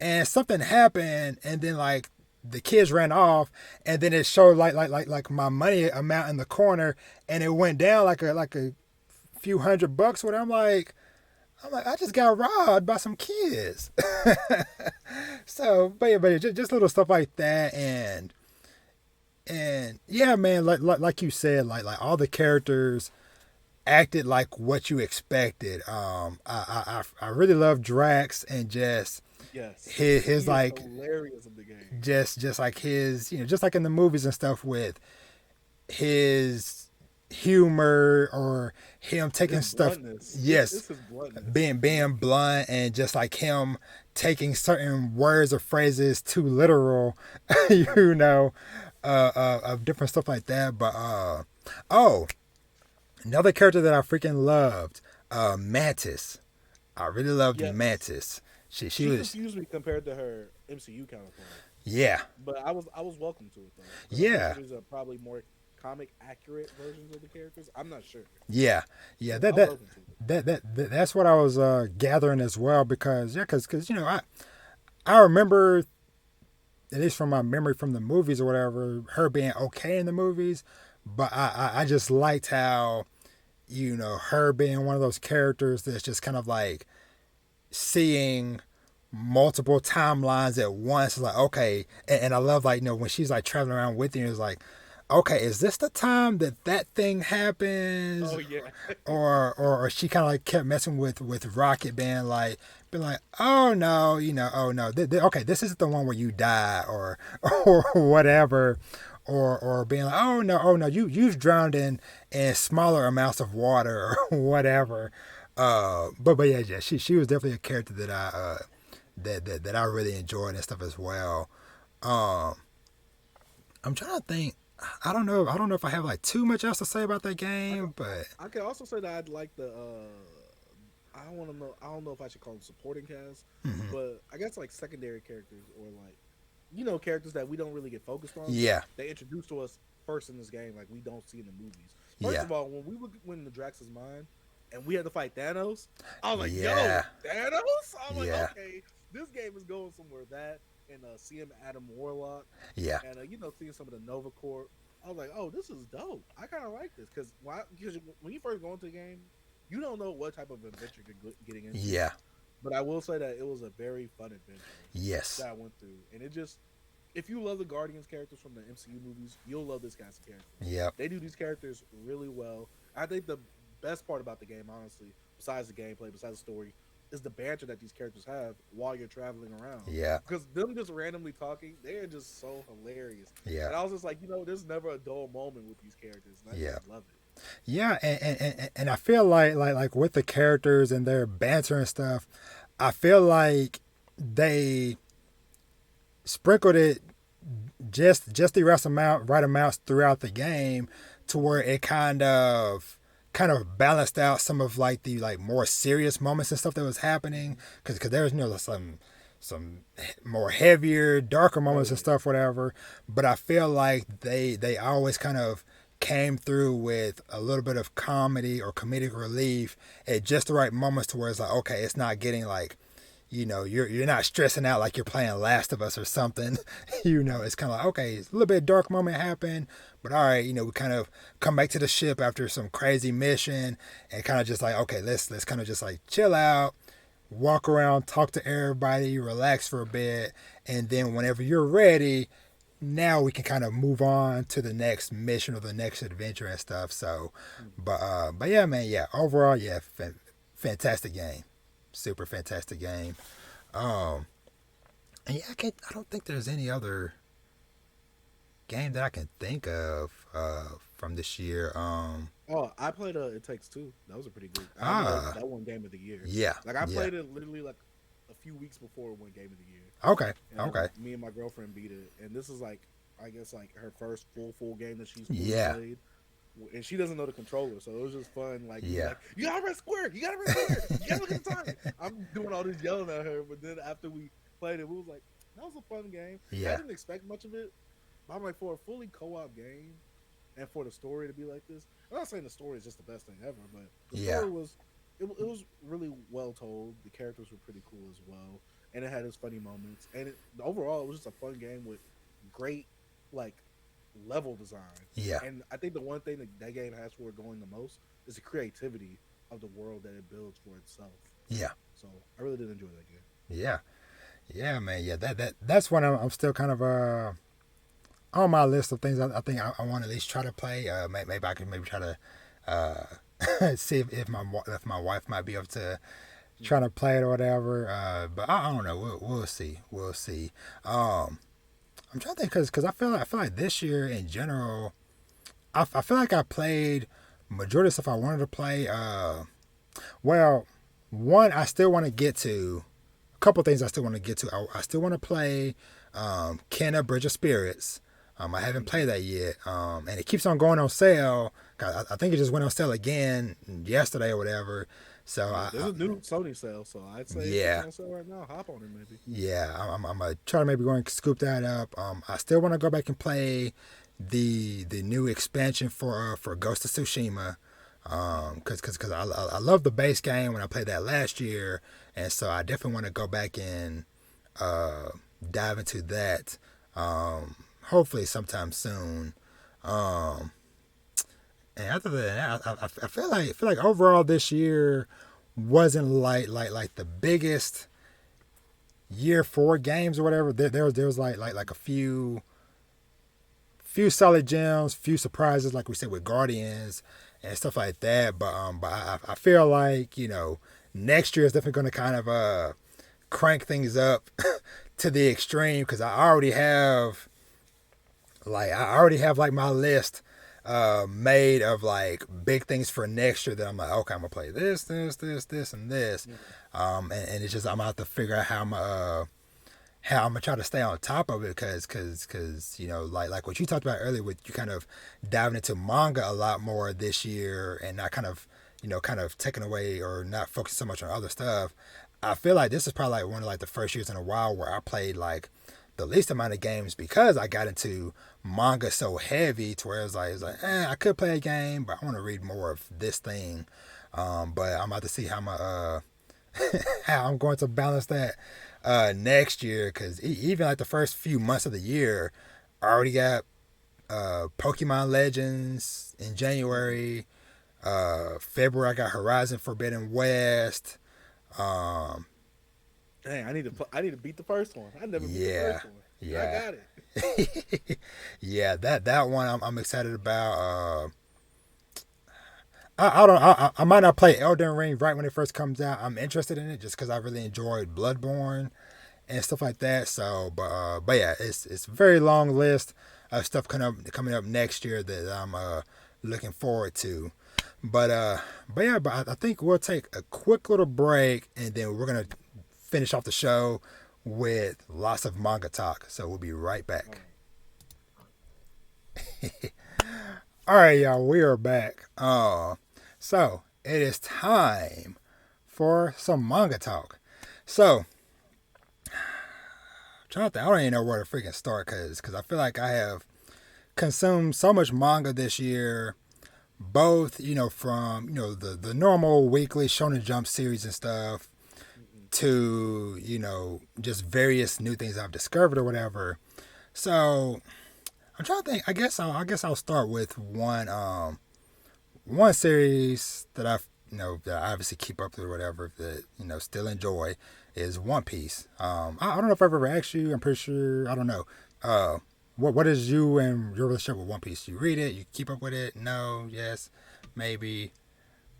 And something happened, and then like the kids ran off, and then it showed like my money amount in the corner, and it went down like a few $100. What I'm like, I just got robbed by some kids. So, but just little stuff like that, and yeah, man, like you said, like all the characters acted like what you expected. I really love Drax and just. Yes. His like hilarious in the game. Just like his, just like in the movies and stuff with his humor or him taking his stuff. Bluntness. Yes. It's his bluntness. Being blunt and just like him taking certain words or phrases too literal, of different stuff like that. But another character that I freaking loved, Mantis. I really loved Mantis. She was confused me compared to her MCU counterpart. Yeah, but I was welcome to it though. Yeah, these are probably more comic accurate versions of the characters. I'm not sure. Yeah. That's what I was gathering as well because I remember, at least from my memory from the movies or whatever, her being okay in the movies, but I just liked how her being one of those characters that's just kind of like seeing multiple timelines at once. Like, okay, and I love like when she's like traveling around with you, it's like, okay, is this the time that thing happens? Oh yeah. or she kind of like kept messing with Rocket, being like, oh no, oh no, okay, this isn't the one where you die or whatever. Or being like, oh no, you've drowned in smaller amounts of water or whatever. But yeah, she was definitely a character that I that I really enjoyed and stuff as well. I'm trying to think. I don't know if I have like too much else to say about that game, but I can also say that I'd like the. I don't know if I should call them supporting cast, but I guess like secondary characters or like, characters that we don't really get focused on. Yeah, they introduced to us first in this game, like we don't see in the movies. First of all, when we were in the Drax's mind and we had to fight Thanos, I was like, yo, Thanos. I'm like, okay, this game is going somewhere. That and seeing Adam Warlock, and seeing some of the Nova Corps. I was like, oh, this is dope. I kind of like this because when you first go into the game, you don't know what type of adventure you're getting into. Yeah. But I will say that it was a very fun adventure Yes. that I went through, and it just if you love the Guardians characters from the MCU movies, you'll love this guy's characters. Yep. They do these characters really well. I think the best part about the game, honestly, besides the gameplay, besides the story, is the banter that these characters have while you're traveling around. Yeah. Because them just randomly talking, they're just so hilarious. Yeah. And I was just like, there's never a dull moment with these characters. And I just love it. Yeah, and I feel like with the characters and their banter and stuff, I feel like they sprinkled it just the right amounts throughout the game to where it kind of balanced out some of like the like more serious moments and stuff that was happening because there was some more heavier darker moments and stuff whatever, but I feel like they always kind of came through with a little bit of comedy or comedic relief at just the right moments to where it's like, okay, it's not getting like, you're not stressing out like you're playing Last of Us or something. It's kind of like, okay, a little bit of dark moment happened, but all right, we kind of come back to the ship after some crazy mission and kind of just like, okay, let's kind of just like chill out, walk around, talk to everybody, relax for a bit, and then whenever you're ready, now we can kind of move on to the next mission or the next adventure and stuff. So, but yeah, man, yeah, overall, yeah, fantastic game. Super fantastic game. And yeah, I don't think there's any other game that I can think of from this year. Oh, I played It Takes Two. That was a pretty good. That one game of the year. Yeah. Like I played it literally like a few weeks before it won game of the year. Okay. And okay. Me and my girlfriend beat it, and this is like I guess like her first full game that she's played. And she doesn't know the controller, so it was just fun. Like, you gotta press square, you gotta press square, you gotta look at the time. I'm doing all this yelling at her, but then after we played it, we was like, that was a fun game. Yeah. I didn't expect much of it, but I'm like, for a fully co-op game, and for the story to be like this, I'm not saying the story is just the best thing ever, but the story was, it was really well told. The characters were pretty cool as well, and it had its funny moments. And overall, it was just a fun game with great, like, level design. Yeah. And I think the one thing that game has for it going the most is the creativity of the world that it builds for itself. Yeah. So I really did enjoy that game. Yeah. Yeah, man. Yeah, that's one I'm still kind of on my list of things I think I want to at least try to play. Maybe I can try to see if my wife might be able to try to play it or whatever. But I don't know. We'll see. We'll see. I'm trying to think because I feel like this year in general, I feel like I played majority of stuff I wanted to play. Well, one I still want to get to. A couple things I still want to get to. I still want to play Kena Bridge of Spirits. I haven't played that yet, and it keeps on going on sale. I think it just went on sale again yesterday or whatever. So there's a new Sony sale, so I'd say it's on sale right now. Hop on it, maybe. Yeah, I'm gonna try to maybe go and scoop that up. I still want to go back and play the new expansion for Ghost of Tsushima, because I love the base game when I played that last year, and so I definitely want to go back and dive into that. Hopefully sometime soon. And other than that, I feel like overall this year wasn't like the biggest year for games or whatever. There was like a few solid gems, few surprises, like we said with Guardians and stuff like that. But I feel like next year is definitely going to kind of crank things up to the extreme because I already have like my list made of like big things for next year that I'm like, okay, I'm gonna play this, and this. And it's just I'm gonna have to figure out how I'm gonna try to stay on top of it because like what you talked about earlier with you kind of diving into manga a lot more this year and not kind of taking away or not focusing so much on other stuff. I feel like this is probably like one of like the first years in a while where I played like the least amount of games because I got into manga so heavy to where it's like I could play a game, but I want to read more of this thing. But I'm about to see how I'm going to balance that next year because even like the first few months of the year, I already got Pokemon Legends in January. February I got Horizon Forbidden West. Dang, I need to beat the first one. I never beat the first one. Yeah. I got it. Yeah, that one I'm excited about. I don't. I might not play Elden Ring right when it first comes out. I'm interested in it just because I really enjoyed Bloodborne and stuff like that. So, but yeah, it's a very long list of stuff coming up next year that I'm looking forward to. But I think we'll take a quick little break and then we're gonna finish off the show with lots of manga talk. So we'll be right back. All right, y'all, we are back. So it is time for some manga talk. So, trying to think, I don't even know where to freaking start because I feel like I have consumed so much manga this year, both from the normal weekly Shonen Jump series and stuff, to just various new things I've discovered or whatever. So I'm trying to think. I guess I'll start with one series that that I obviously keep up with or whatever, that still enjoy, is One Piece. I don't know if I've ever asked you. I'm pretty sure. I don't know. What is you and your relationship with One Piece? You read it? You keep up with it? No? Yes? Maybe?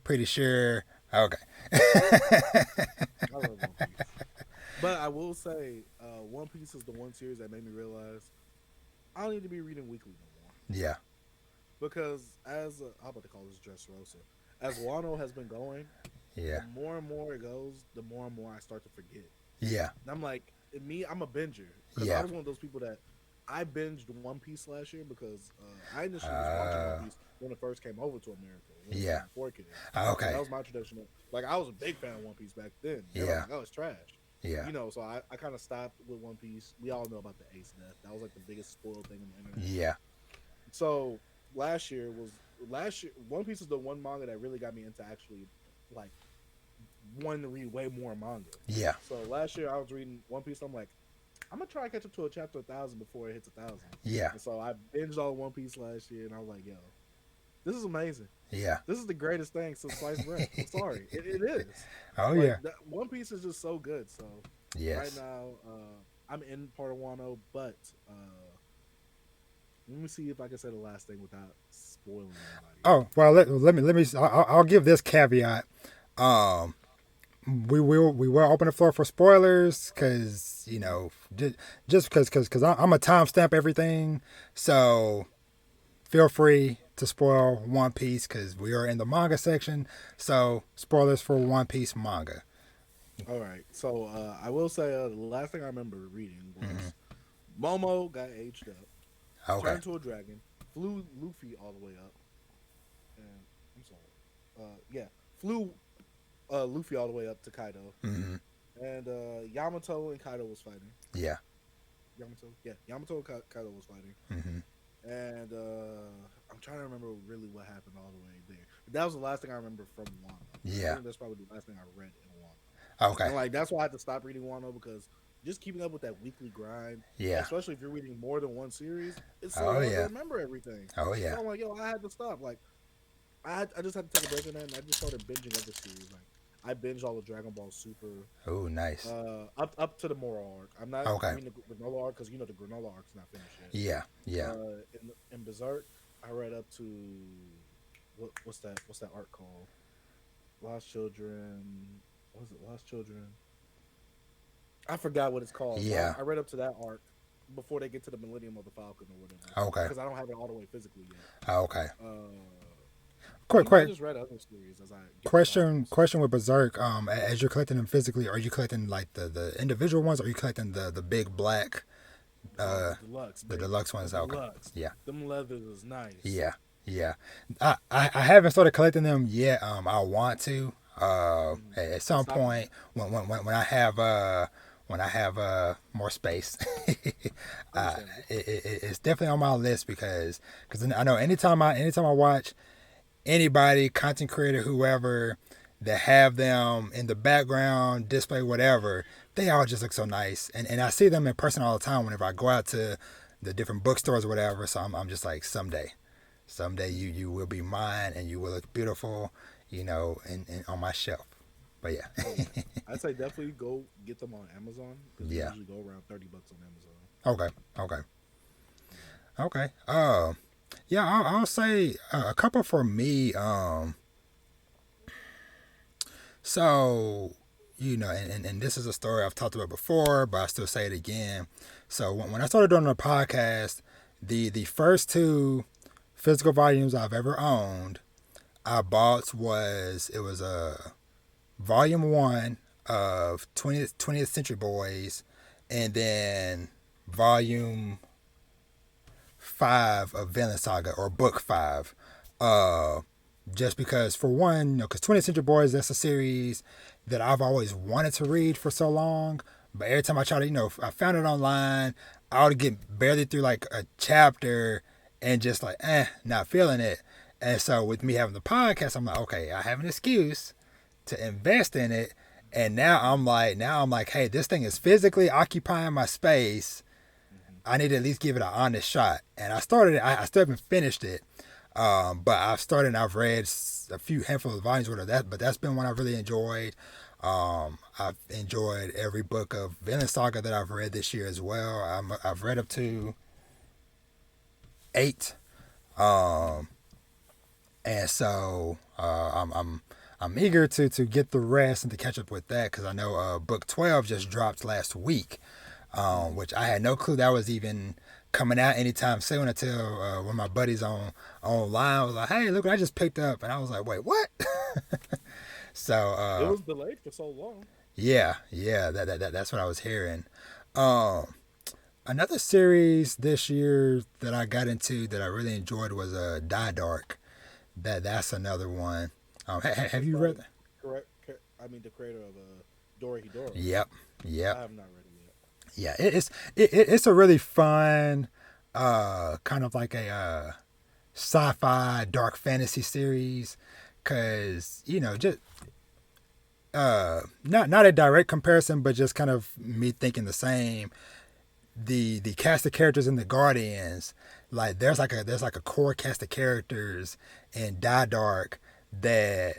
Pretty sure? Okay. I love One Piece. But I will say, One Piece is the one series that made me realize I don't need to be reading weekly no more. Yeah. Because how about to call this Dressrosa? As Wano has been going, yeah, the more and more it goes, the more and more I start to forget. Yeah. And I'm like, I'm a binger. Yeah. I was one of those people that I binged One Piece last year because I initially was watching One Piece when it first came over to America. Yeah. Okay. So that was my traditional. Like, I was a big fan of One Piece back then. They were like, oh, it's trash. Yeah. So I kind of stopped with One Piece. We all know about the Ace death. That was like the biggest spoiled thing in the internet. Yeah. So last year, One Piece is the one manga that really got me into actually like wanting to read way more manga. Yeah. So last year I was reading One Piece. I'm like, I'm gonna try to catch up to a chapter 1,000 before it hits 1,000. Yeah. And so I binged all One Piece last year, and I was like, yo, this is amazing. Yeah. This is the greatest thing since sliced bread. I'm sorry, it is. Oh yeah. One Piece is just so good. So right now, I'm in part of Wano, but let me see if I can say the last thing without spoiling anybody. Oh well, let me. I'll give this caveat. We will open the floor for spoilers because just because I'm a timestamp everything, so feel free to spoil One Piece because we are in the manga section. So spoilers for One Piece manga. All right, so I will say the last thing I remember reading was Momo got aged up. Okay. Turned to a dragon, flew Luffy all the way up, and I'm sorry, flew Luffy all the way up to Kaido, and Yamato and Kaido was fighting. Yeah. Yamato and Kaido was fighting, and I'm trying to remember really what happened all the way there. But that was the last thing I remember from Wano. Yeah. I think that's probably the last thing I read in Wano. Okay. And like that's why I had to stop reading Wano because just keeping up with that weekly grind, especially if you're reading more than one series, it's so hard to remember everything. Oh yeah. So I'm like, I had to stop. Like, I just had to take a break on that, and I just started binging other series. Like, I binged all the Dragon Ball Super. Oh, nice. Up to the Moro arc. I'm not. Okay. I mean the Granola arc because the Granola arc's not finished yet. Yeah. In Berserk, I read up to what's that arc called? Lost Children. What was it? Lost Children. I forgot what it's called. Yeah. I read up to that arc before they get to the Millennium of the Falcon or whatever. Okay. Because I don't have it all the way physically yet. Okay. I just read other series as I question with Berserk. As you're collecting them physically, are you collecting like the individual ones, or are you collecting the big black, the deluxe ones? Okay. Deluxe. Yeah. Them leathers is nice. Yeah. I haven't started collecting them yet. I want to. At some point when I have more space, it's definitely on my list because I know anytime I watch anybody, content creator, whoever, that have them in the background, display, whatever, they all just look so nice. And I see them in person all the time whenever I go out to the different bookstores or whatever. So I'm just like, someday you will be mine and you will look beautiful, and on my shelf. But yeah. Oh yeah, I'd say definitely go get them on Amazon because they Yeah. usually go around $30 on Amazon. Okay. Yeah, I'll say a couple for me. So, and this is a story I've talked about before, but I still say it again. So when I started doing the podcast, the first two physical volumes I've ever owned, I bought was a volume 1 of 20th Century Boys, and then volume 5 of Vinland Saga, or book 5. Just because, for one, because 20th Century Boys, that's a series that I've always wanted to read for so long. But every time I try to, I found it online, I would get barely through like a chapter and just like, not feeling it. And so with me having the podcast, I'm like, okay, I have an excuse to invest in it. And now I'm like, hey, this thing is physically occupying my space. I need to at least give it an honest shot. And I started it. I still haven't finished it. But I've started and I've read a few handful of volumes with that, but that's been one I've really enjoyed. I've enjoyed every book of Vinland Saga that I've read this year as well. I've read up to 8. And so, I'm eager to get the rest and to catch up with that, because I know, book 12 just dropped last week, which I had no clue that was even coming out anytime soon until one of my buddies online was like, hey, look what I just picked up. And I was like, wait, what? So it was delayed for so long. Yeah, that's what I was hearing. Another series this year that I got into that I really enjoyed was Dai Dark. That's another one. Have you read that? Correct. I mean, the creator of Dora. Yep. I have not read it Yeah, it's a really fun, kind of like a sci-fi dark fantasy series, because just not a direct comparison, but just kind of me thinking the same. The cast of characters in the Guardians, like there's like a core cast of characters in Dai Dark that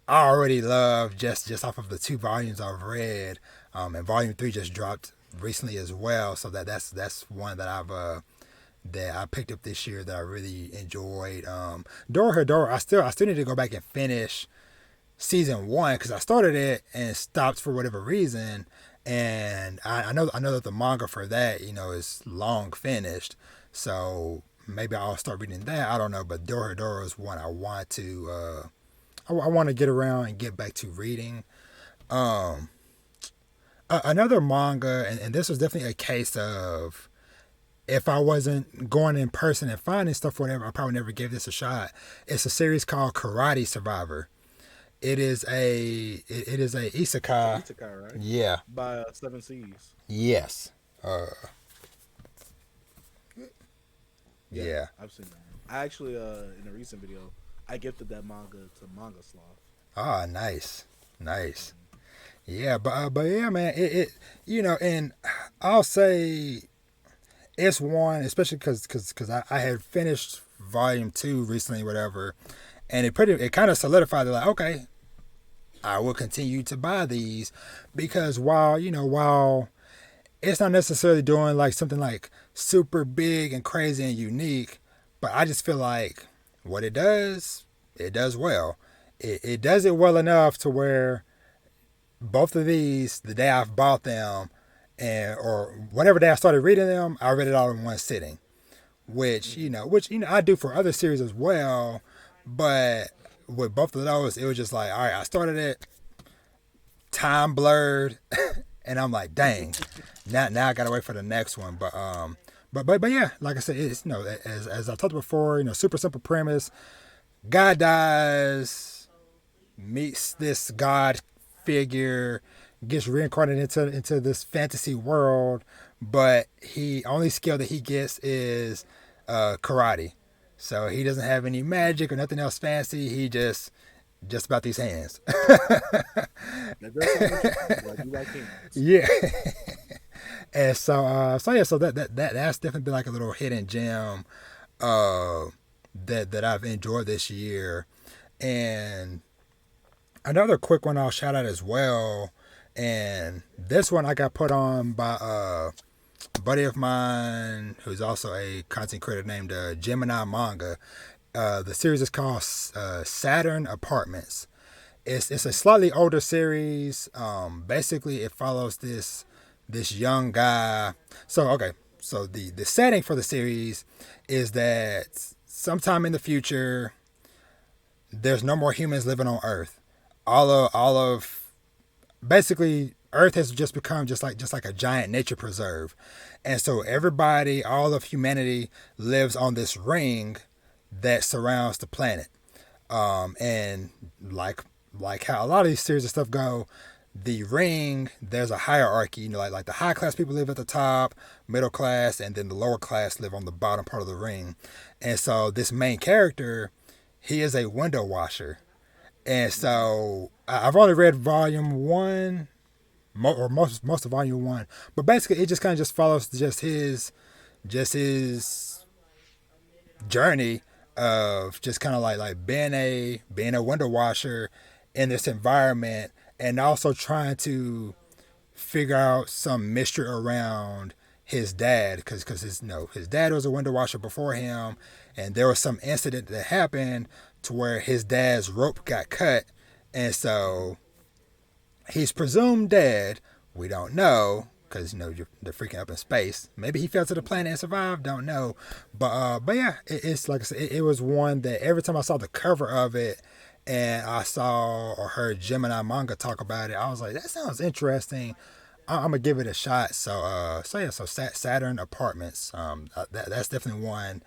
I already love just off of the 2 volumes I've read, and volume 3 just dropped recently as well. So that's one that I picked up this year that I really enjoyed. Dora, I still need to go back and finish season 1, because I started it and stopped for whatever reason. And I know that the manga for that, is long finished. So maybe I'll start reading that. I don't know, but Dora is one I want to I want to get around and get back to reading. Another manga, and this was definitely a case of, if I wasn't going in person and finding stuff, whatever, I probably never gave this a shot. It's a series called Karate Survivor. It is a isekai. Isekai, right? Yeah. By 7 Seas. Yes. Yeah. I've seen that. I actually, in a recent video, I gifted that manga to Manga Sloth. Ah, nice. Yeah, but yeah, man, it and I'll say it's one, especially because I had finished volume 2 recently, whatever, and it kind of solidified it, like, okay, I will continue to buy these, because while it's not necessarily doing like something like super big and crazy and unique, but I just feel like what it does well. It does it well enough to where both of these, the day I've bought them, or whatever day I started reading them, I read it all in one sitting, which I do for other series as well. But with both of those, it was just like, all right, I started it, time blurred, and I'm like, dang, now I gotta wait for the next one. But yeah, like I said, it's as I talked before, super simple premise. God dies, meets this god figure, gets reincarnated into this fantasy world, but only skill that he gets is karate. So he doesn't have any magic or nothing else fancy. He just about these hands. That does sound interesting. Like, you like hands. Yeah. And so that's definitely been like a little hidden gem uh, that I've enjoyed this year. And another quick one I'll shout out as well. And this one I got put on by a buddy of mine who's also a content creator named Gemini Manga. The series is called Saturn Apartments. It's a slightly older series. Basically, it follows this young guy. So the setting for the series is that sometime in the future, there's no more humans living on Earth. All of basically Earth has just become just like a giant nature preserve, and so everybody, all of humanity, lives on this ring that surrounds the planet. And like how a lot of these series of stuff go, the ring, there's a hierarchy. Like the high class people live at the top, middle class, and then the lower class live on the bottom part of the ring. And so this main character, he is a window washer. And so I've only read volume one, or most of volume one, but basically it just kind of just follows his journey of just kind of like being a window washer in this environment, and also trying to figure out some mystery around his dad, because his dad was a window washer before him, and there was some incident that happened to where his dad's rope got cut, and so he's presumed dead. We don't know, because they're freaking up in space. Maybe he fell to the planet and survived. Don't know, but yeah, it's like I said, it was one that every time I saw the cover of it, and I saw or heard Gemini Manga talk about it, I was like, that sounds interesting. I'm gonna give it a shot. So Saturn Apartments. That's definitely one.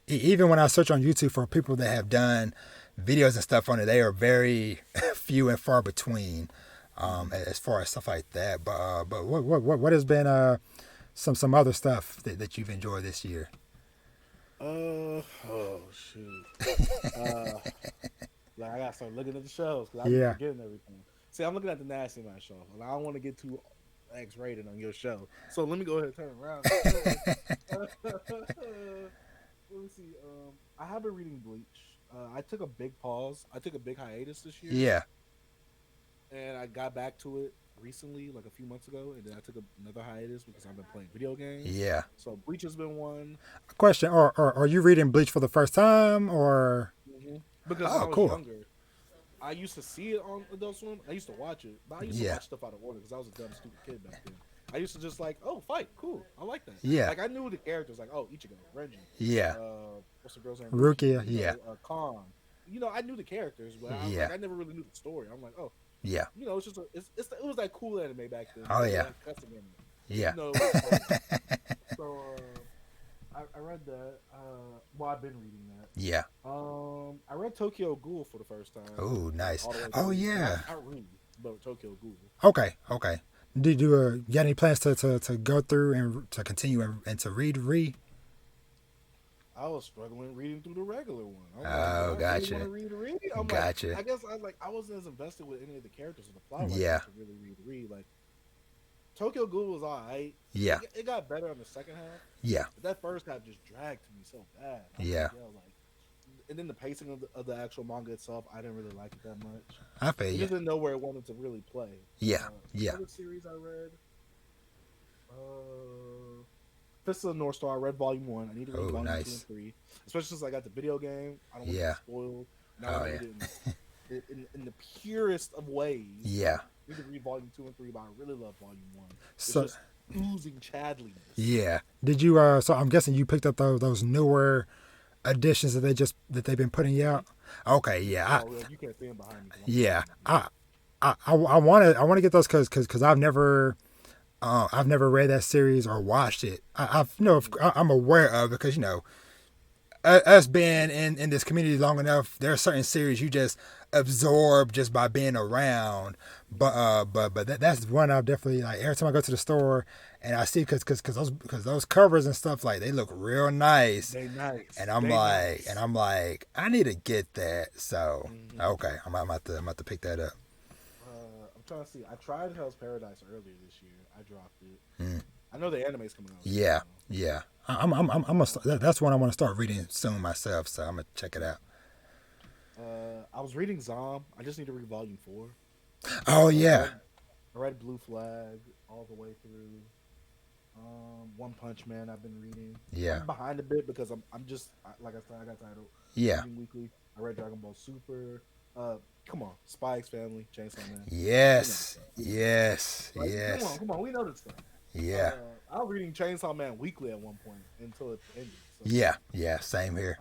Even when I search on YouTube for people that have done videos and stuff on it, they are very few and far between. As far as stuff like that. But what has been some other stuff that you've enjoyed this year? Oh shoot. Like I gotta start looking at the shows because I'm forgetting everything. See, I'm looking at the Nasty Man show, and I don't want to get too X-rated on your show. So let me go ahead and turn around. Let me see. I have been reading Bleach. I took a big pause. I took a big hiatus this year. Yeah. And I got back to it recently, like a few months ago, and then I took another hiatus because I've been playing video games. Yeah. So Bleach has been one. Question: are you reading Bleach for the first time, or? Mm-hmm. Because when I was younger, I used to see it on Adult Swim. I used to watch it, but I used to watch stuff out of order because I was a dumb, stupid kid back then. I used to just like, oh, fight, cool, I like that. Yeah. Like I knew the characters, like Ichigo, Renji. Yeah. What's the girl's name? Rukia. Yeah. Khan. I knew the characters, but I never really knew the story. I'm like, oh. Yeah. It's just it was that cool anime back then. Oh yeah. Custom anime. Yeah. So I read that. I've been reading that. Yeah. I read Tokyo Ghoul for the first time. Oh, nice. Oh yeah. I read, but Tokyo Ghoul. Okay. Did you got any plans to go through and to continue and to read? I was struggling reading through the regular one. Gotcha. Gotcha. I guess I wasn't as invested with any of the characters in the plot. Yeah. To really read. Like Tokyo Ghoul was alright. Yeah. It got better in the second half. Yeah. But that first half just dragged me so bad. And then the pacing of the actual manga itself, I didn't really like it that much. I feel you. Just didn't know where it wanted to really play. Yeah. Other series I read. Fist of the North Star. I read Volume 1. I need to read Volume 2 and 3. Especially since I got the video game. I don't want to get spoiled. Now I read it in the purest of ways. Yeah. I need to read Volume 2 and 3, but I really love Volume 1. It's so just oozing chadliness. Yeah. Did you so I'm guessing you picked up those newer editions that they've been putting out? Okay, yeah. You can't stand behind me. Yeah. I want to get those cuz I've never read that series or watched it. I'm aware of it because us being in this community long enough, there are certain series you just absorb just by being around. But that's one I've definitely like. Every time I go to the store and I see because those covers and stuff, like, they look real nice. They nice. And I'm like I need to get that. So okay, I'm about to pick that up. I'm trying to see. I tried Hell's Paradise earlier this year. I dropped it. I know the anime's coming out. Yeah, yeah. That's one I want to start reading soon myself. So I'm gonna check it out. I was reading Zom. I just need to read Volume 4. Oh I yeah, read Blue Flag all the way through. One Punch Man I've been reading. yeah, I'm behind a bit because I'm just like I said, I got titled yeah. Reading Weekly. I read Dragon Ball Super. Come on, Spy X Family, Chainsaw Man. Yes, yes, Like, yes. come on, we know this stuff. Yeah, I was reading Chainsaw Man weekly at one point until it ended. So, yeah, yeah. Same here.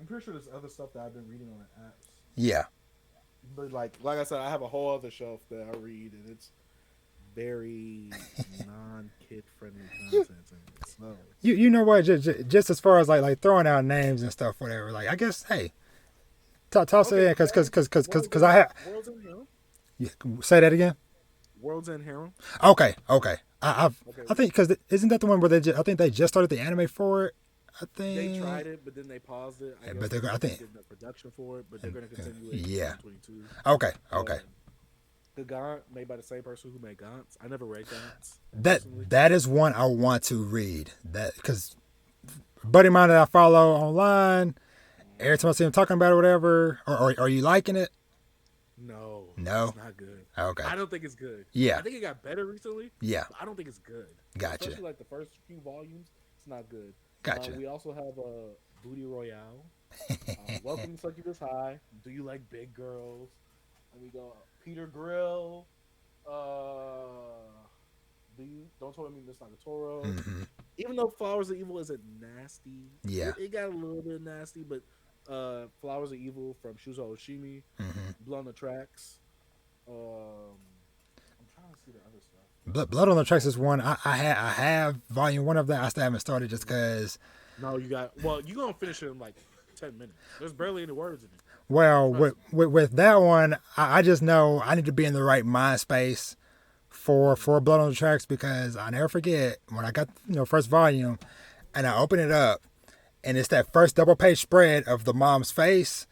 I'm pretty sure there's other stuff that I've been reading on the apps. Yeah, But like I said, I have a whole other shelf that I read, and it's very non-kid friendly content. So you know what? Just as far as like throwing out names and stuff, whatever. Like I guess, hey, toss it in because I have. World's End Harem. Yeah, say that again. World's End Harem. Okay. I think because isn't that the one where I think they just started the anime for it. I think They tried it, but then they paused it. I but guess I think the production for it, but they're going to continue it. Yeah. In 2022. Okay. The Gaunt made by the same person who made Gaunt's. I never read Gaunt's. That is one I want to read. That because buddy of mine that I follow online, every time I see him talking about it, or whatever, or are you liking it? No, No, it's not good. Okay, I don't think it's good. Yeah, I think it got better recently. Yeah, but I don't think it's good. Gotcha. Especially like the first few volumes, it's not good. Gotcha. We also have Booty Royale. Welcome to Succubus High. Do you like big girls? And we go Peter Grill. Don't Tell Me Miss Nagatoro. Mm-hmm. Even though Flowers of Evil isn't nasty, Yeah, it got a little bit nasty, but Flowers of Evil from Shuzo Oshimi, Blood on the Tracks. I'm trying to see the other stuff. Blood on the Tracks is one I have volume 1 of that. I still haven't started just because. No, you got. Well, you gonna finish it in like 10 minutes. There's barely any words in it. Well, with that one, I just know I need to be in the right mind space for Blood on the Tracks because I never forget when I got first volume and I open it up and it's that first double page spread of the mom's face.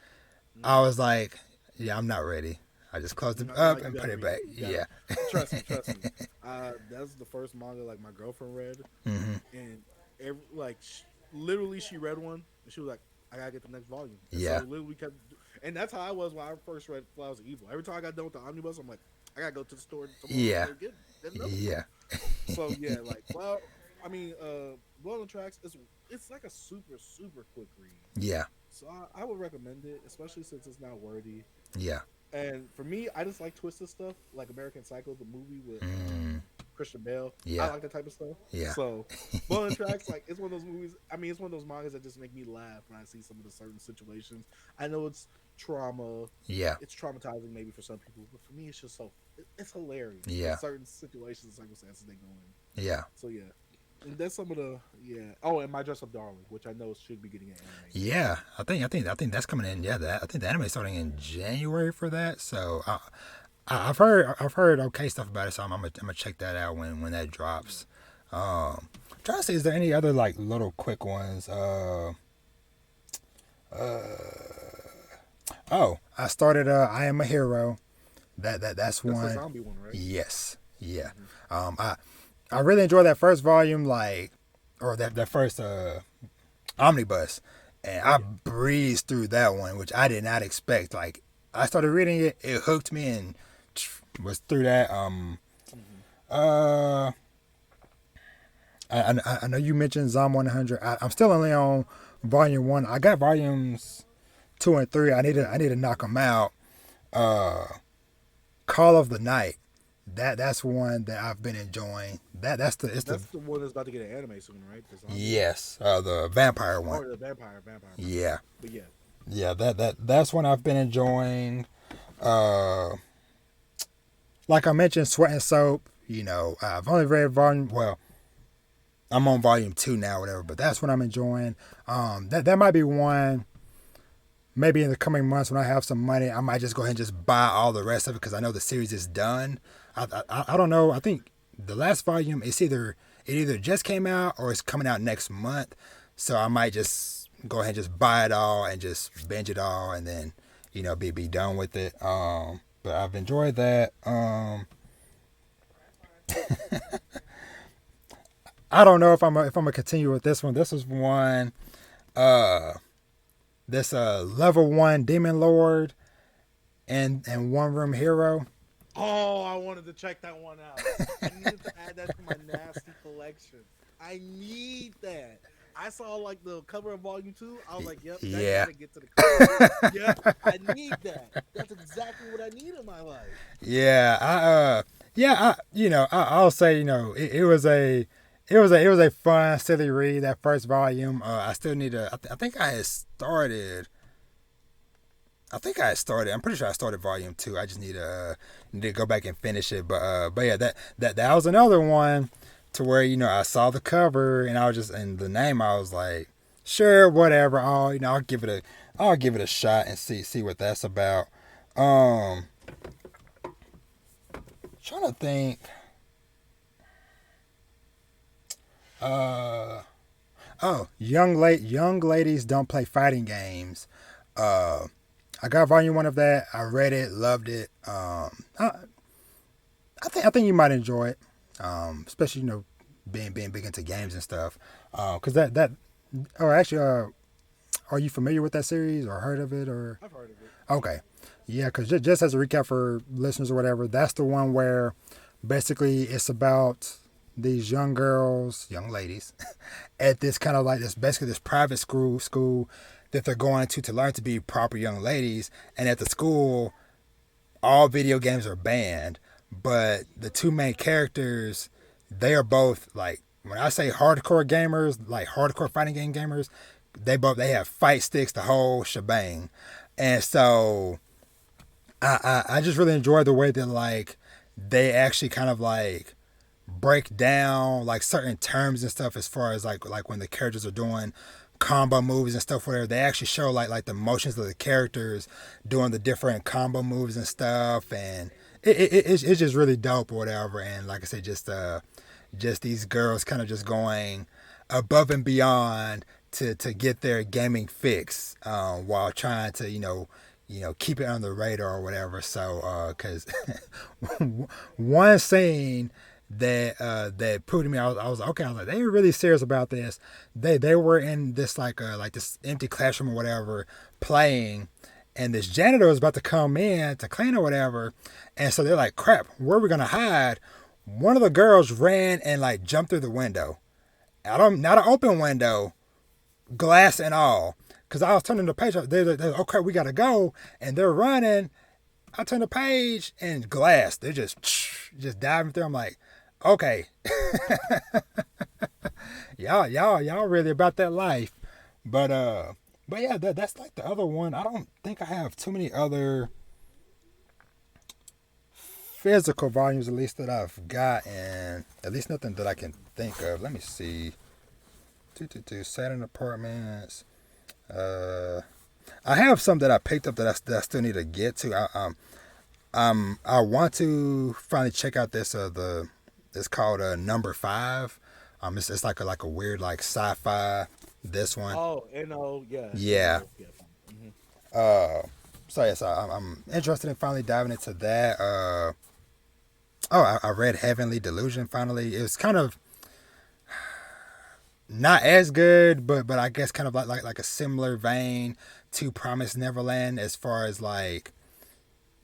I was like, yeah, I'm not ready. I just closed it up and put it back. Yeah. Trust me. That's the first manga like my girlfriend read, and literally she read one and she was like, I gotta get the next volume. And yeah. So literally kept, and that's how I was when I first read Flowers of Evil. Every time I got done with the omnibus, I'm like, I gotta go to the store tomorrow. Yeah. Yeah. So yeah, Blood on the Tracks it's like a super quick read. Yeah. So I would recommend it, especially since it's not wordy. Yeah. And for me, I just like twisted stuff, like American Psycho, the movie with Christian Bale. Yeah. I like that type of stuff. Yeah. So, Blood on the Tracks, it's one of those movies. I mean, it's one of those mangas that just make me laugh when I see some of the certain situations. I know it's trauma. Yeah. It's traumatizing maybe for some people, but for me, it's just it's hilarious. Yeah. Certain situations and circumstances they go in. Yeah. So yeah. And that's some of the Oh, and My Dress Up Darling, which I know should be getting an anime. Yeah, I think that's coming in. Yeah, I think the anime is starting in January for that. So I've heard okay stuff about it. So I'm gonna check that out when that drops. Trying to see, is there any other little quick ones? I started I Am a Hero. That's one. That's the zombie one, right? Yes. Yeah. I really enjoyed that first volume, or that first omnibus, and I breezed through that one, which I did not expect. I started reading it, it hooked me, and was through that. I know you mentioned Zom 100. I'm still only on volume 1. I got volumes 2 and 3. I need to knock them out. Call of the Night. That's one that I've been enjoying. That's the one that's about to get an anime soon, right? Yes, the vampire one. Oh, the vampire. Yeah. But yeah. Yeah, that's one I've been enjoying. Like I mentioned, Sweat and Soap. I've only read volume. Well, I'm on volume 2 now, whatever. But that's what I'm enjoying. That might be one. Maybe in the coming months when I have some money, I might just go ahead and just buy all the rest of it because I know the series is done. I don't know. I think the last volume it either just came out or it's coming out next month. So I might just go ahead and just buy it all and just binge it all and then be done with it. But I've enjoyed that. I don't know if I'm gonna continue with this one. This was one. Uh, this level 1 demon lord and one room hero. Oh, I wanted to check that one out. I needed to add that to my nasty collection. I need that. I saw like the cover of Volume 2. I was like, "Yep, that Yeah. gotta get to the cover." Yep, I need that. That's exactly what I need in my life. Yeah, I'll say, it was a fun, silly read. That first volume. I still need to. I think I had started. I'm pretty sure I started volume 2. I just need to go back and finish it. But yeah, that was another one to where I saw the cover and I was just and the name. I was like, sure, whatever. I'll give it a shot and see what that's about. Trying to think. Young ladies don't play fighting games. I got volume 1 of that. I read it, loved it. I think you might enjoy it, especially being big into games and stuff. Cause that or actually, are you familiar with that series or heard of it or? I've heard of it. Okay, yeah. Cause just as a recap for listeners or whatever, that's the one where basically it's about these young girls, young ladies, at this kind of like this private school that they're going to learn to be proper young ladies. And at the school, all video games are banned, but the two main characters, they are both like, when I say hardcore gamers, like hardcore fighting game gamers, they have fight sticks, the whole shebang. And so I just really enjoy the way that like they actually kind of like break down like certain terms and stuff as far as like when the characters are doing combo moves and stuff, whatever. They actually show like the motions of the characters doing the different combo moves and stuff, and it's just really dope or whatever. And like I said, just these girls kind of just going above and beyond to get their gaming fix, while trying to keep it on the radar or whatever. So because one scene that proved to me, I was like, okay, I was like, they were really serious about this. They were in this like this empty classroom or whatever playing, and this janitor was about to come in to clean or whatever, and so they're like, crap, where are we gonna hide? One of the girls ran and like jumped through the window. Not an open window, glass and all. Cause I was turning the page, they're like, okay, we gotta go, and they're running. I turn the page and glass. They're just diving through. I'm like, okay, y'all really about that life. But yeah, that's like the other one. I don't think I have too many other physical volumes, at least that I've got, and at least nothing that I can think of. Let me see. Saturn Apartments. I have some that I picked up that I still need to get to. I want to finally check out this it's called Number 5. It's like a weird like sci-fi. This one. Oh, yeah. Yeah. Yeah. Mm-hmm. So yes, I'm interested in finally diving into that. I read Heavenly Delusion finally. It was kind of not as good, but I guess kind of like a similar vein to Promised Neverland as far as like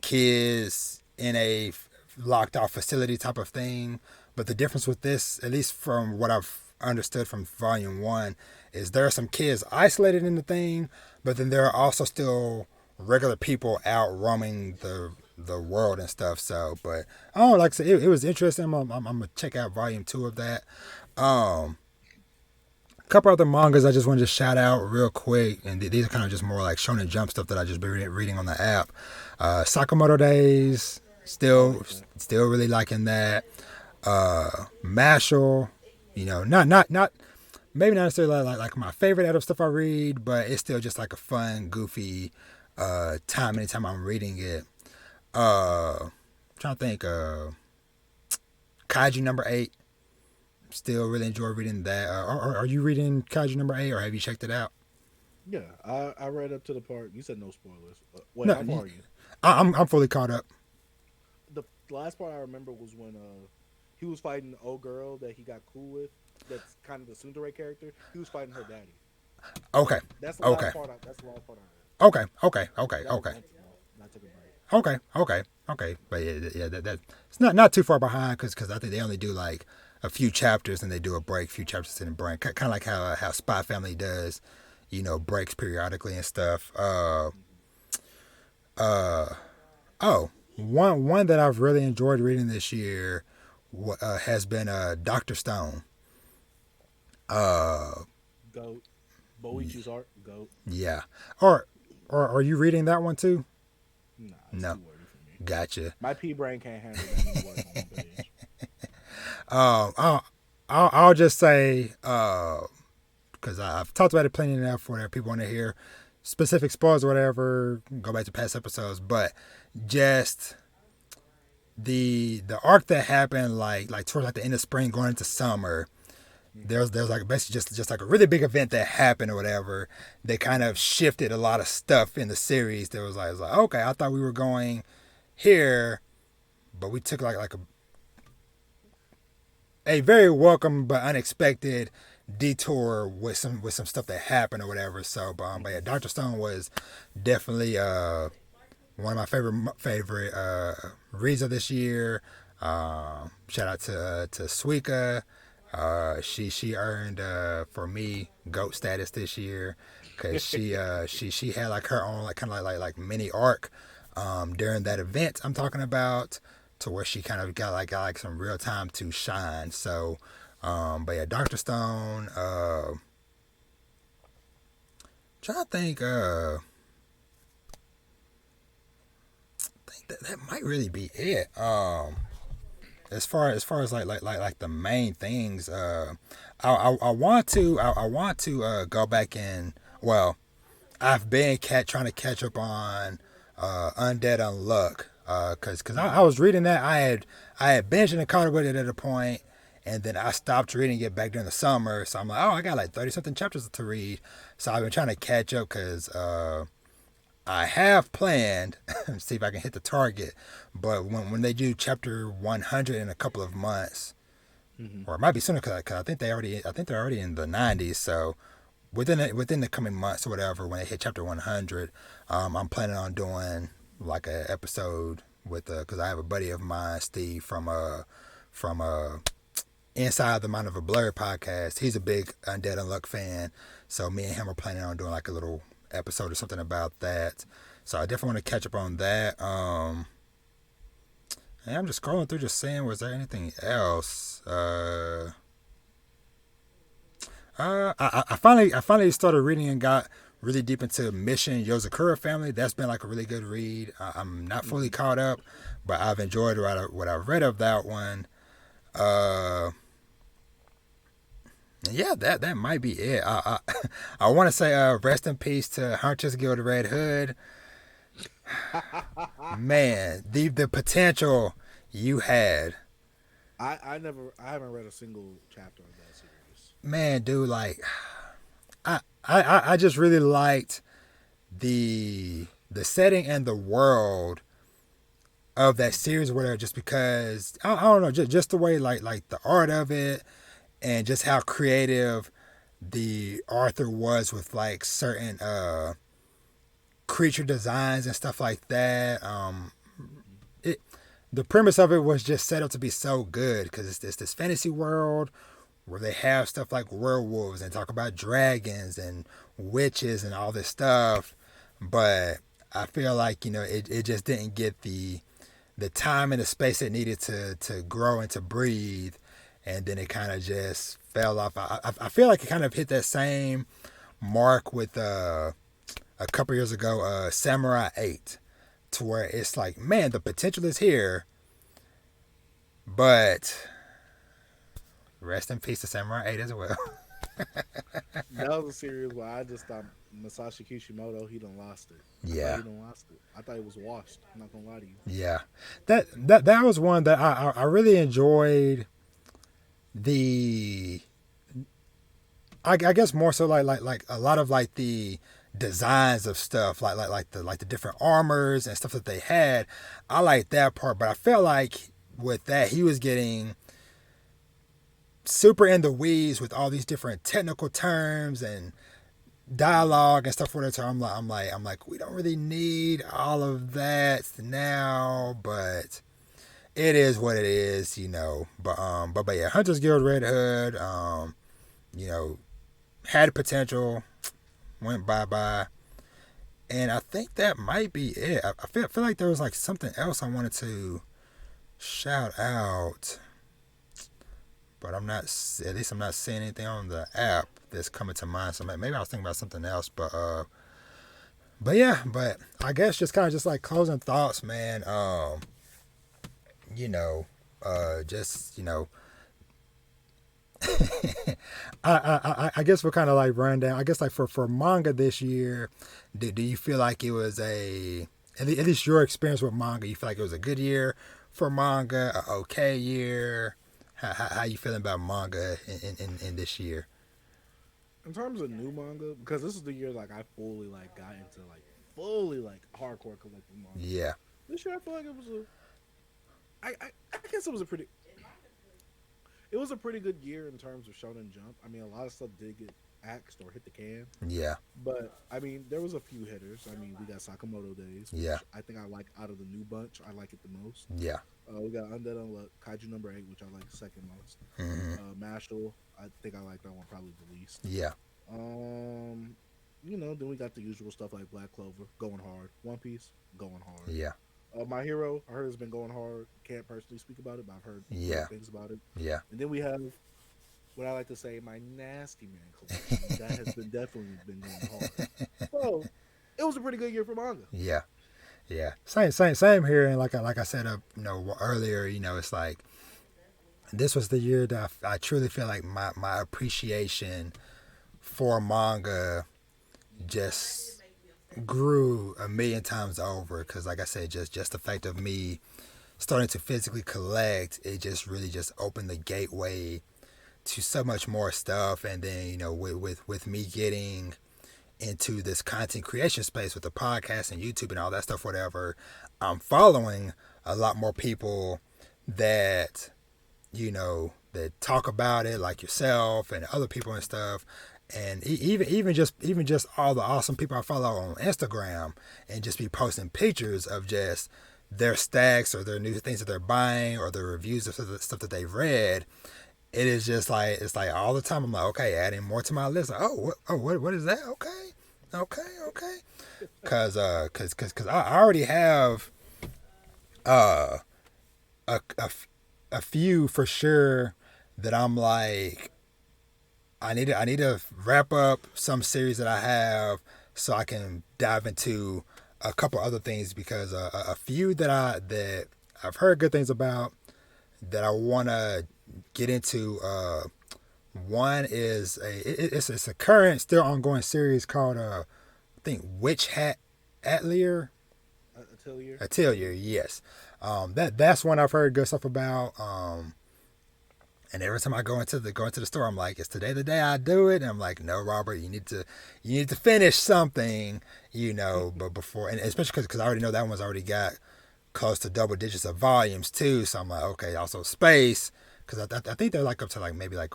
kids in a locked off facility type of thing. But the difference with this, at least from what I've understood from volume 1, is there are some kids isolated in the thing, but then there are also still regular people out roaming the world and stuff. So, but like I said, it was interesting. I'm gonna check out volume 2 of that. A couple other mangas I just wanted to shout out real quick, and these are kind of just more like Shonen Jump stuff that I just been reading on the app. Sakamoto Days, still really liking that. Mashal, not maybe not necessarily like my favorite out of stuff I read, but it's still just like a fun, goofy time anytime I'm reading it. Trying to think. Kaiju number 8. Still really enjoy reading that. Are you reading Kaiju number 8, or have you checked it out? Yeah, I read up to the part. You said no spoilers. Wait, No, how far are you? I'm fully caught up. The last part I remember was when he was fighting the old girl that he got cool with. That's kind of the tsundere character. He was fighting her daddy. Okay. That's the Okay. last part. That's the last part I read. Okay. Okay. Okay. That was Okay. months ago, and I took a break. Okay. Okay. Okay. But yeah, that it's not too far behind because I think they only do like a few chapters and they do a break, few chapters in a break, kind of like how Spy Family does, breaks periodically and stuff. Oh, one that I've really enjoyed reading this year has been Dr. Stone. Goat. Boichi's art. Goat. Yeah. Or are you reading that one too? Nah, it's No. too wordy for me. Gotcha. My pea brain can't handle that many words on one page. I'll just say because I've talked about it plenty enough where people want to hear specific spoilers or whatever. Go back to past episodes, but just the arc that happened like towards like the end of spring going into summer. There's like basically just like a really big event that happened or whatever. They kind of shifted a lot of stuff in the series. There was like okay, I thought we were going here, but we took like a very welcome but unexpected detour with some stuff that happened or whatever. So, but yeah, Dr. Stone was definitely one of my favorite reads of this year. Shout out to Suika. She earned for me GOAT status this year because she had like her own like kind of like mini arc during that event I'm talking about, to where she kind of got like some real time to shine. So but yeah, Dr. Stone, trying to think that might really be it. As far as like the main things, I want to go back and, well, I've been trying to catch up on Undead Unluck, cause I was reading that. I had binged and caught up with it at a point, and then I stopped reading it back during the summer. So I'm like, I got like 30 something chapters to read. So I've been trying to catch up because I have planned see if I can hit the target, but when they do chapter 100 in a couple of months, or it might be sooner because I think they're already in the 90s. So within the coming months or whatever, when they hit chapter 100, I'm planning on doing like an episode with because I have a buddy of mine, Steve from Inside the Mind of a Blur podcast. He's a big Undead Unluck fan, so me and him are planning on doing like a little episode or something about that. So I definitely want to catch up on that. And I'm just scrolling through, just seeing, was there anything else? I finally started reading and got really deep into Mission Yozakura Family. That's been like a really good read. I'm not fully caught up, but I've enjoyed what I've read of that one. Yeah, that might be it. I want to say rest in peace to Hunters Guild Red Hood. Man, the potential you had. I haven't read a single chapter of that series. Man, dude, like I just really liked the setting and the world of that series, whatever, just because I don't know, just the way like the art of it, and just how creative the author was with like certain creature designs and stuff like that. The premise of it was just set up to be so good because it's this fantasy world where they have stuff like werewolves and talk about dragons and witches and all this stuff. But I feel like, it just didn't get the time and the space it needed to grow and to breathe. And then it kind of just fell off. I feel like it kind of hit that same mark with a couple years ago, Samurai 8, to where it's like, man, the potential is here, but rest in peace to Samurai 8 as well. That was a series where I just thought Masashi Kishimoto, he done lost it. Yeah. He done lost it. I thought it was washed. I'm not gonna lie to you. Yeah, that was one that I really enjoyed. I guess more so like a lot of like the designs of stuff, like the different armors and stuff that they had. I like that part, but I felt like with that he was getting super in the weeds with all these different technical terms and dialogue and stuff for that. So I'm like, we don't really need all of that now, but it is what it is, you know. But yeah, Hunter's Guild Red Hood, you know, had potential, went bye. And I think that might be it. I feel like there was like something else I wanted to shout out, but I'm not seeing anything on the app that's coming to mind. So maybe I was thinking about something else, but yeah, but I guess just kind of just like closing thoughts, man. You know, just, you know, I guess we're kind of like run down. I guess like for manga this year, do you feel like it was at least your experience with manga, you feel like it was a good year for manga, an okay year? How you feeling about manga in this year? In terms of new manga, because this is the year like I fully like got into like fully like hardcore collecting manga. Yeah. This year I feel like it was I guess it was a pretty. It was a pretty good year in terms of Shonen Jump. I mean, a lot of stuff did get axed or hit the can. Yeah. But, I mean, there was a few hitters. I mean, we got Sakamoto Days. Yeah. I think I like out of the new bunch, I like it the most. Yeah. We got Undead Unluck, Kaiju number 8, which I like the second most. Mm-hmm. Mashal, I think I like that one probably the least. Yeah. You know, then we got the usual stuff like Black Clover, going hard. One Piece, going hard. Yeah. My Hero, I heard it's been going hard. Can't personally speak about it, but I've heard things about it. Yeah. And then we have what I like to say, my Nasty Man collection. That has definitely been going hard. So it was a pretty good year for manga. Yeah. Yeah. Same here. And like I said, you know, earlier, you know, it's like this was the year that I truly feel like my appreciation for manga just grew a million times over, because like I said, just the fact of me starting to physically collect, it just really just opened the gateway to so much more stuff. And then, you know, with me getting into this content creation space with the podcast and YouTube and all that stuff, whatever, I'm following a lot more people that, you know, that talk about it, like yourself and other people and stuff. And even just all the awesome people I follow on Instagram, and just be posting pictures of just their stacks or their new things that they're buying or their reviews of the stuff that they've read. It is just like, it's like all the time I'm like, okay, adding more to my list. Like, what is that? Okay. Cause I already have a few for sure that I'm like, I need to wrap up some series that I have so I can dive into a couple other things, because a few that I've heard good things about that I want to get into. One is it's a current, still ongoing series called I think Witch Hat Atelier. Atelier, yes. That's one I've heard good stuff about. And every time I go into the store, I'm like, is today the day I do it? And I'm like, no, Robert, you need to finish something, you know, but before, and especially because I already know that one's already got close to double digits of volumes too. So I'm like, okay, also space, because I think they're like up to like maybe like,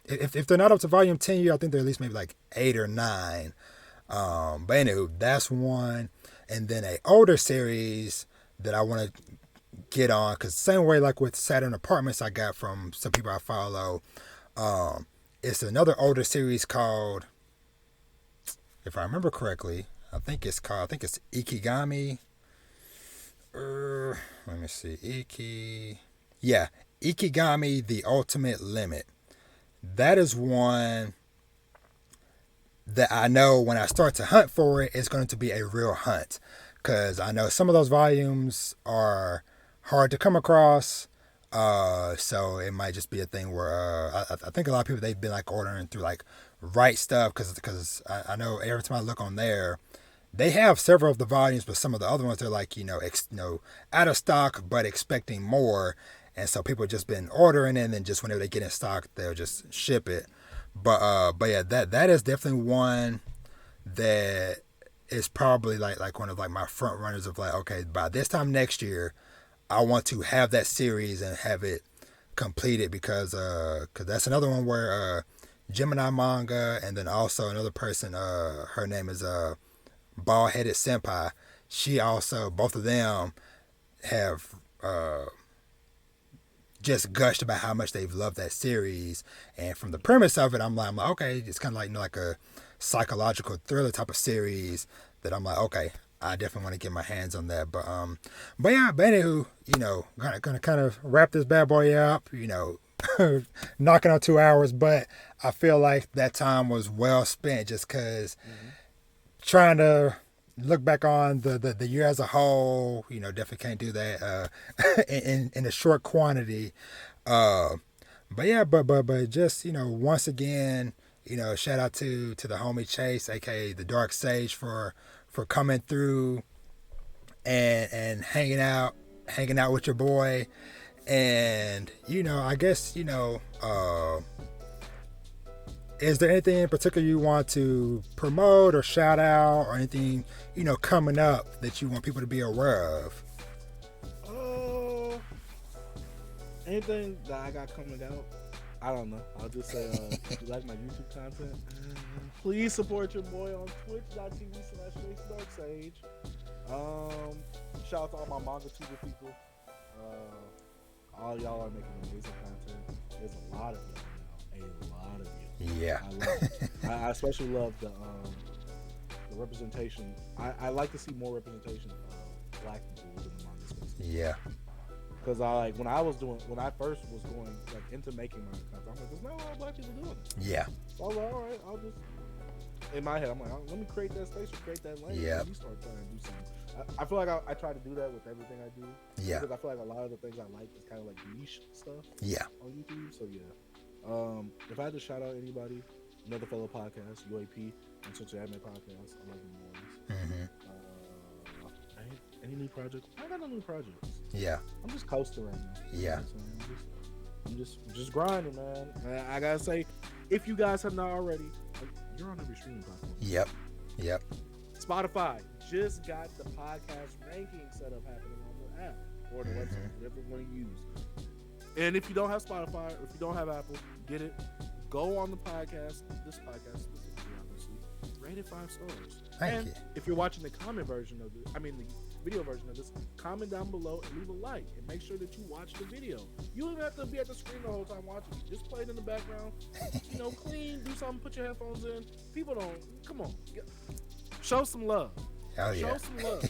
if they're not up to volume 10 I think they're at least maybe like 8 or 9. But anyway, that's one. And then a older series that I want to get on, because same way like with Saturn Apartments I got from some people I follow, it's another older series called, if I remember correctly, I think it's Ikigami. Let me see, Ikigami The Ultimate Limit. That is one that I know when I start to hunt for it, it's going to be a real hunt, because I know some of those volumes are hard to come across, so it might just be a thing where I think a lot of people, they've been like ordering through like Right Stuff, because I know every time I look on there, they have several of the volumes, but some of the other ones they're like, you know, out of stock but expecting more, and so people have just been ordering it, and then just whenever they get in stock they'll just ship it. But yeah, that is definitely one that is probably like one of like my front runners of like, okay, by this time next year I want to have that series and have it complete it because that's another one where Gemini Manga, and then also another person, her name is Bald Headed Senpai. She also, both of them have just gushed about how much they've loved that series. And from the premise of it, I'm like okay, it's kind of like, you know, like a psychological thriller type of series that I'm like, okay, I definitely want to get my hands on that. But yeah, but anywho, you know, gonna kind of wrap this bad boy up, you know, knocking on 2 hours, but I feel like that time was well spent just because trying to look back on the year as a whole, you know, definitely can't do that in a short quantity. But yeah, but just, you know, once again, you know, shout out to the homie Chase, aka the Dark Sage, for coming through and hanging out with your boy. And, you know, I guess, you know, is there anything in particular you want to promote or shout out, or anything, you know, coming up that you want people to be aware of? Anything that I got coming out, I don't know. I'll just say, if you like my YouTube content, please support your boy on twitch.tv/DarkSage. Shout out to all my manga tuber people. All y'all are making amazing content. There's a lot of y'all now. A lot of you. Yeah. I love it. I especially love the representation. I like to see more representation of black people within the manga space. Yeah. Because when I first was going like into making manga content, I'm like, there's not a lot of black people doing it. Yeah. So I was like, all right, I'll just, in my head, I'm like, let me create that space or create that lane. Yeah. And you start trying to do something. I feel like I try to do that with everything I do. Yeah. Because I feel like a lot of the things I like is kind of like niche stuff. Yeah. On YouTube. So yeah. If I had to shout out anybody, another fellow podcast, UAP, and Such Anime Podcast, I love you boys. Any new projects? I got no new projects. Yeah. I'm just coasting right now. Yeah. I'm just grinding, man. And I gotta say, if you guys have not already, you're on every streaming platform. Yep. Spotify just got the podcast ranking setup happening on the app or the website, whatever you want to use. And if you don't have Spotify or if you don't have Apple, get it. Go on the podcast, this podcast specifically, obviously, rate it 5 stars. Thank you. If you're watching the comment version of the video version of this, comment down below and leave a like, and make sure that you watch the video. You don't have to be at the screen the whole time watching it. Just play it in the background. You know, clean, do something, put your headphones in. People don't, come on. Show some love. Oh, yeah. Show some love.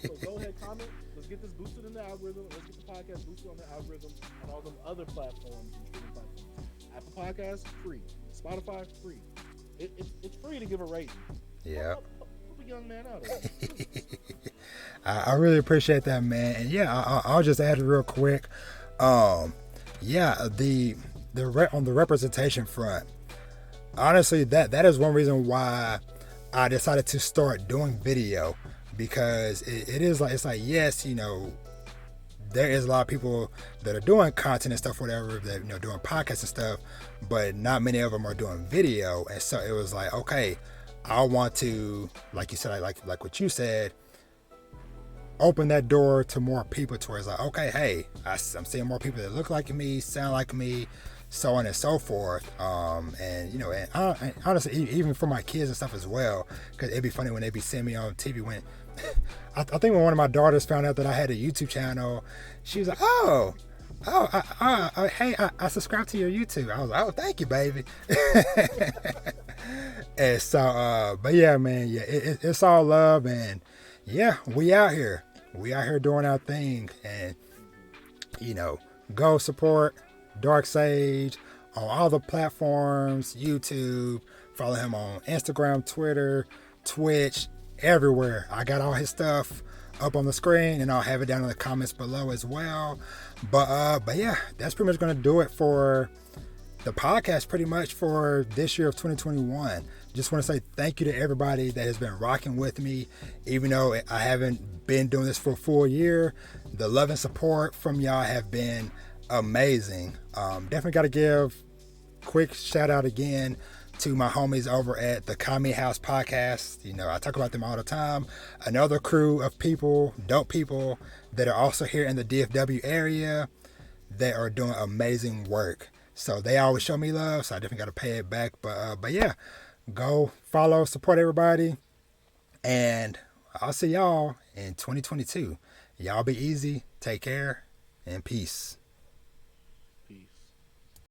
So go ahead, comment. Let's get this boosted in the algorithm. Let's get the podcast boosted on the algorithm on all them other platforms and streaming platforms. Apple Podcasts, free. Spotify, free. It's free to give a rating. Yeah. Help a young man out of it. I really appreciate that, man. And yeah, I'll just add it real quick. Yeah, the on the representation front, honestly, that is one reason why I decided to start doing video, because it's like yes, you know, there is a lot of people that are doing content and stuff, whatever, that, you know, doing podcasts and stuff, but not many of them are doing video. And so it was like, okay, I want to, like you said, like what you said, open that door to more people, to where it's like, okay, hey, I'm seeing more people that look like me, sound like me, so on and so forth. And you know, and honestly, even for my kids and stuff as well, because it'd be funny when they'd be seeing me on TV. When I think when one of my daughters found out that I had a YouTube channel, she was like, hey, I subscribe to your YouTube. I was like, oh, thank you, baby. And so, but yeah, man, yeah, it's all love, and yeah, we out here doing our thing. And you know, go support Dark Sage on all the platforms, YouTube, follow him on Instagram, Twitter, Twitch, everywhere. I got all his stuff up on the screen, and I'll have it down in the comments below as well. But yeah, that's pretty much going to do it for the podcast, pretty much for this year of 2021. Just want to say thank you to everybody that has been rocking with me, even though I haven't been doing this for a full year. The love and support from y'all have been amazing. Definitely got to give quick shout out again to my homies over at the Kami House podcast. You know, I talk about them all the time. Another crew of people, dope people that are also here in the DFW area. that are doing amazing work. So they always show me love, so I definitely got to pay it back. But yeah, go follow, support everybody, and I'll see y'all in 2022. Y'all be easy, take care, and peace.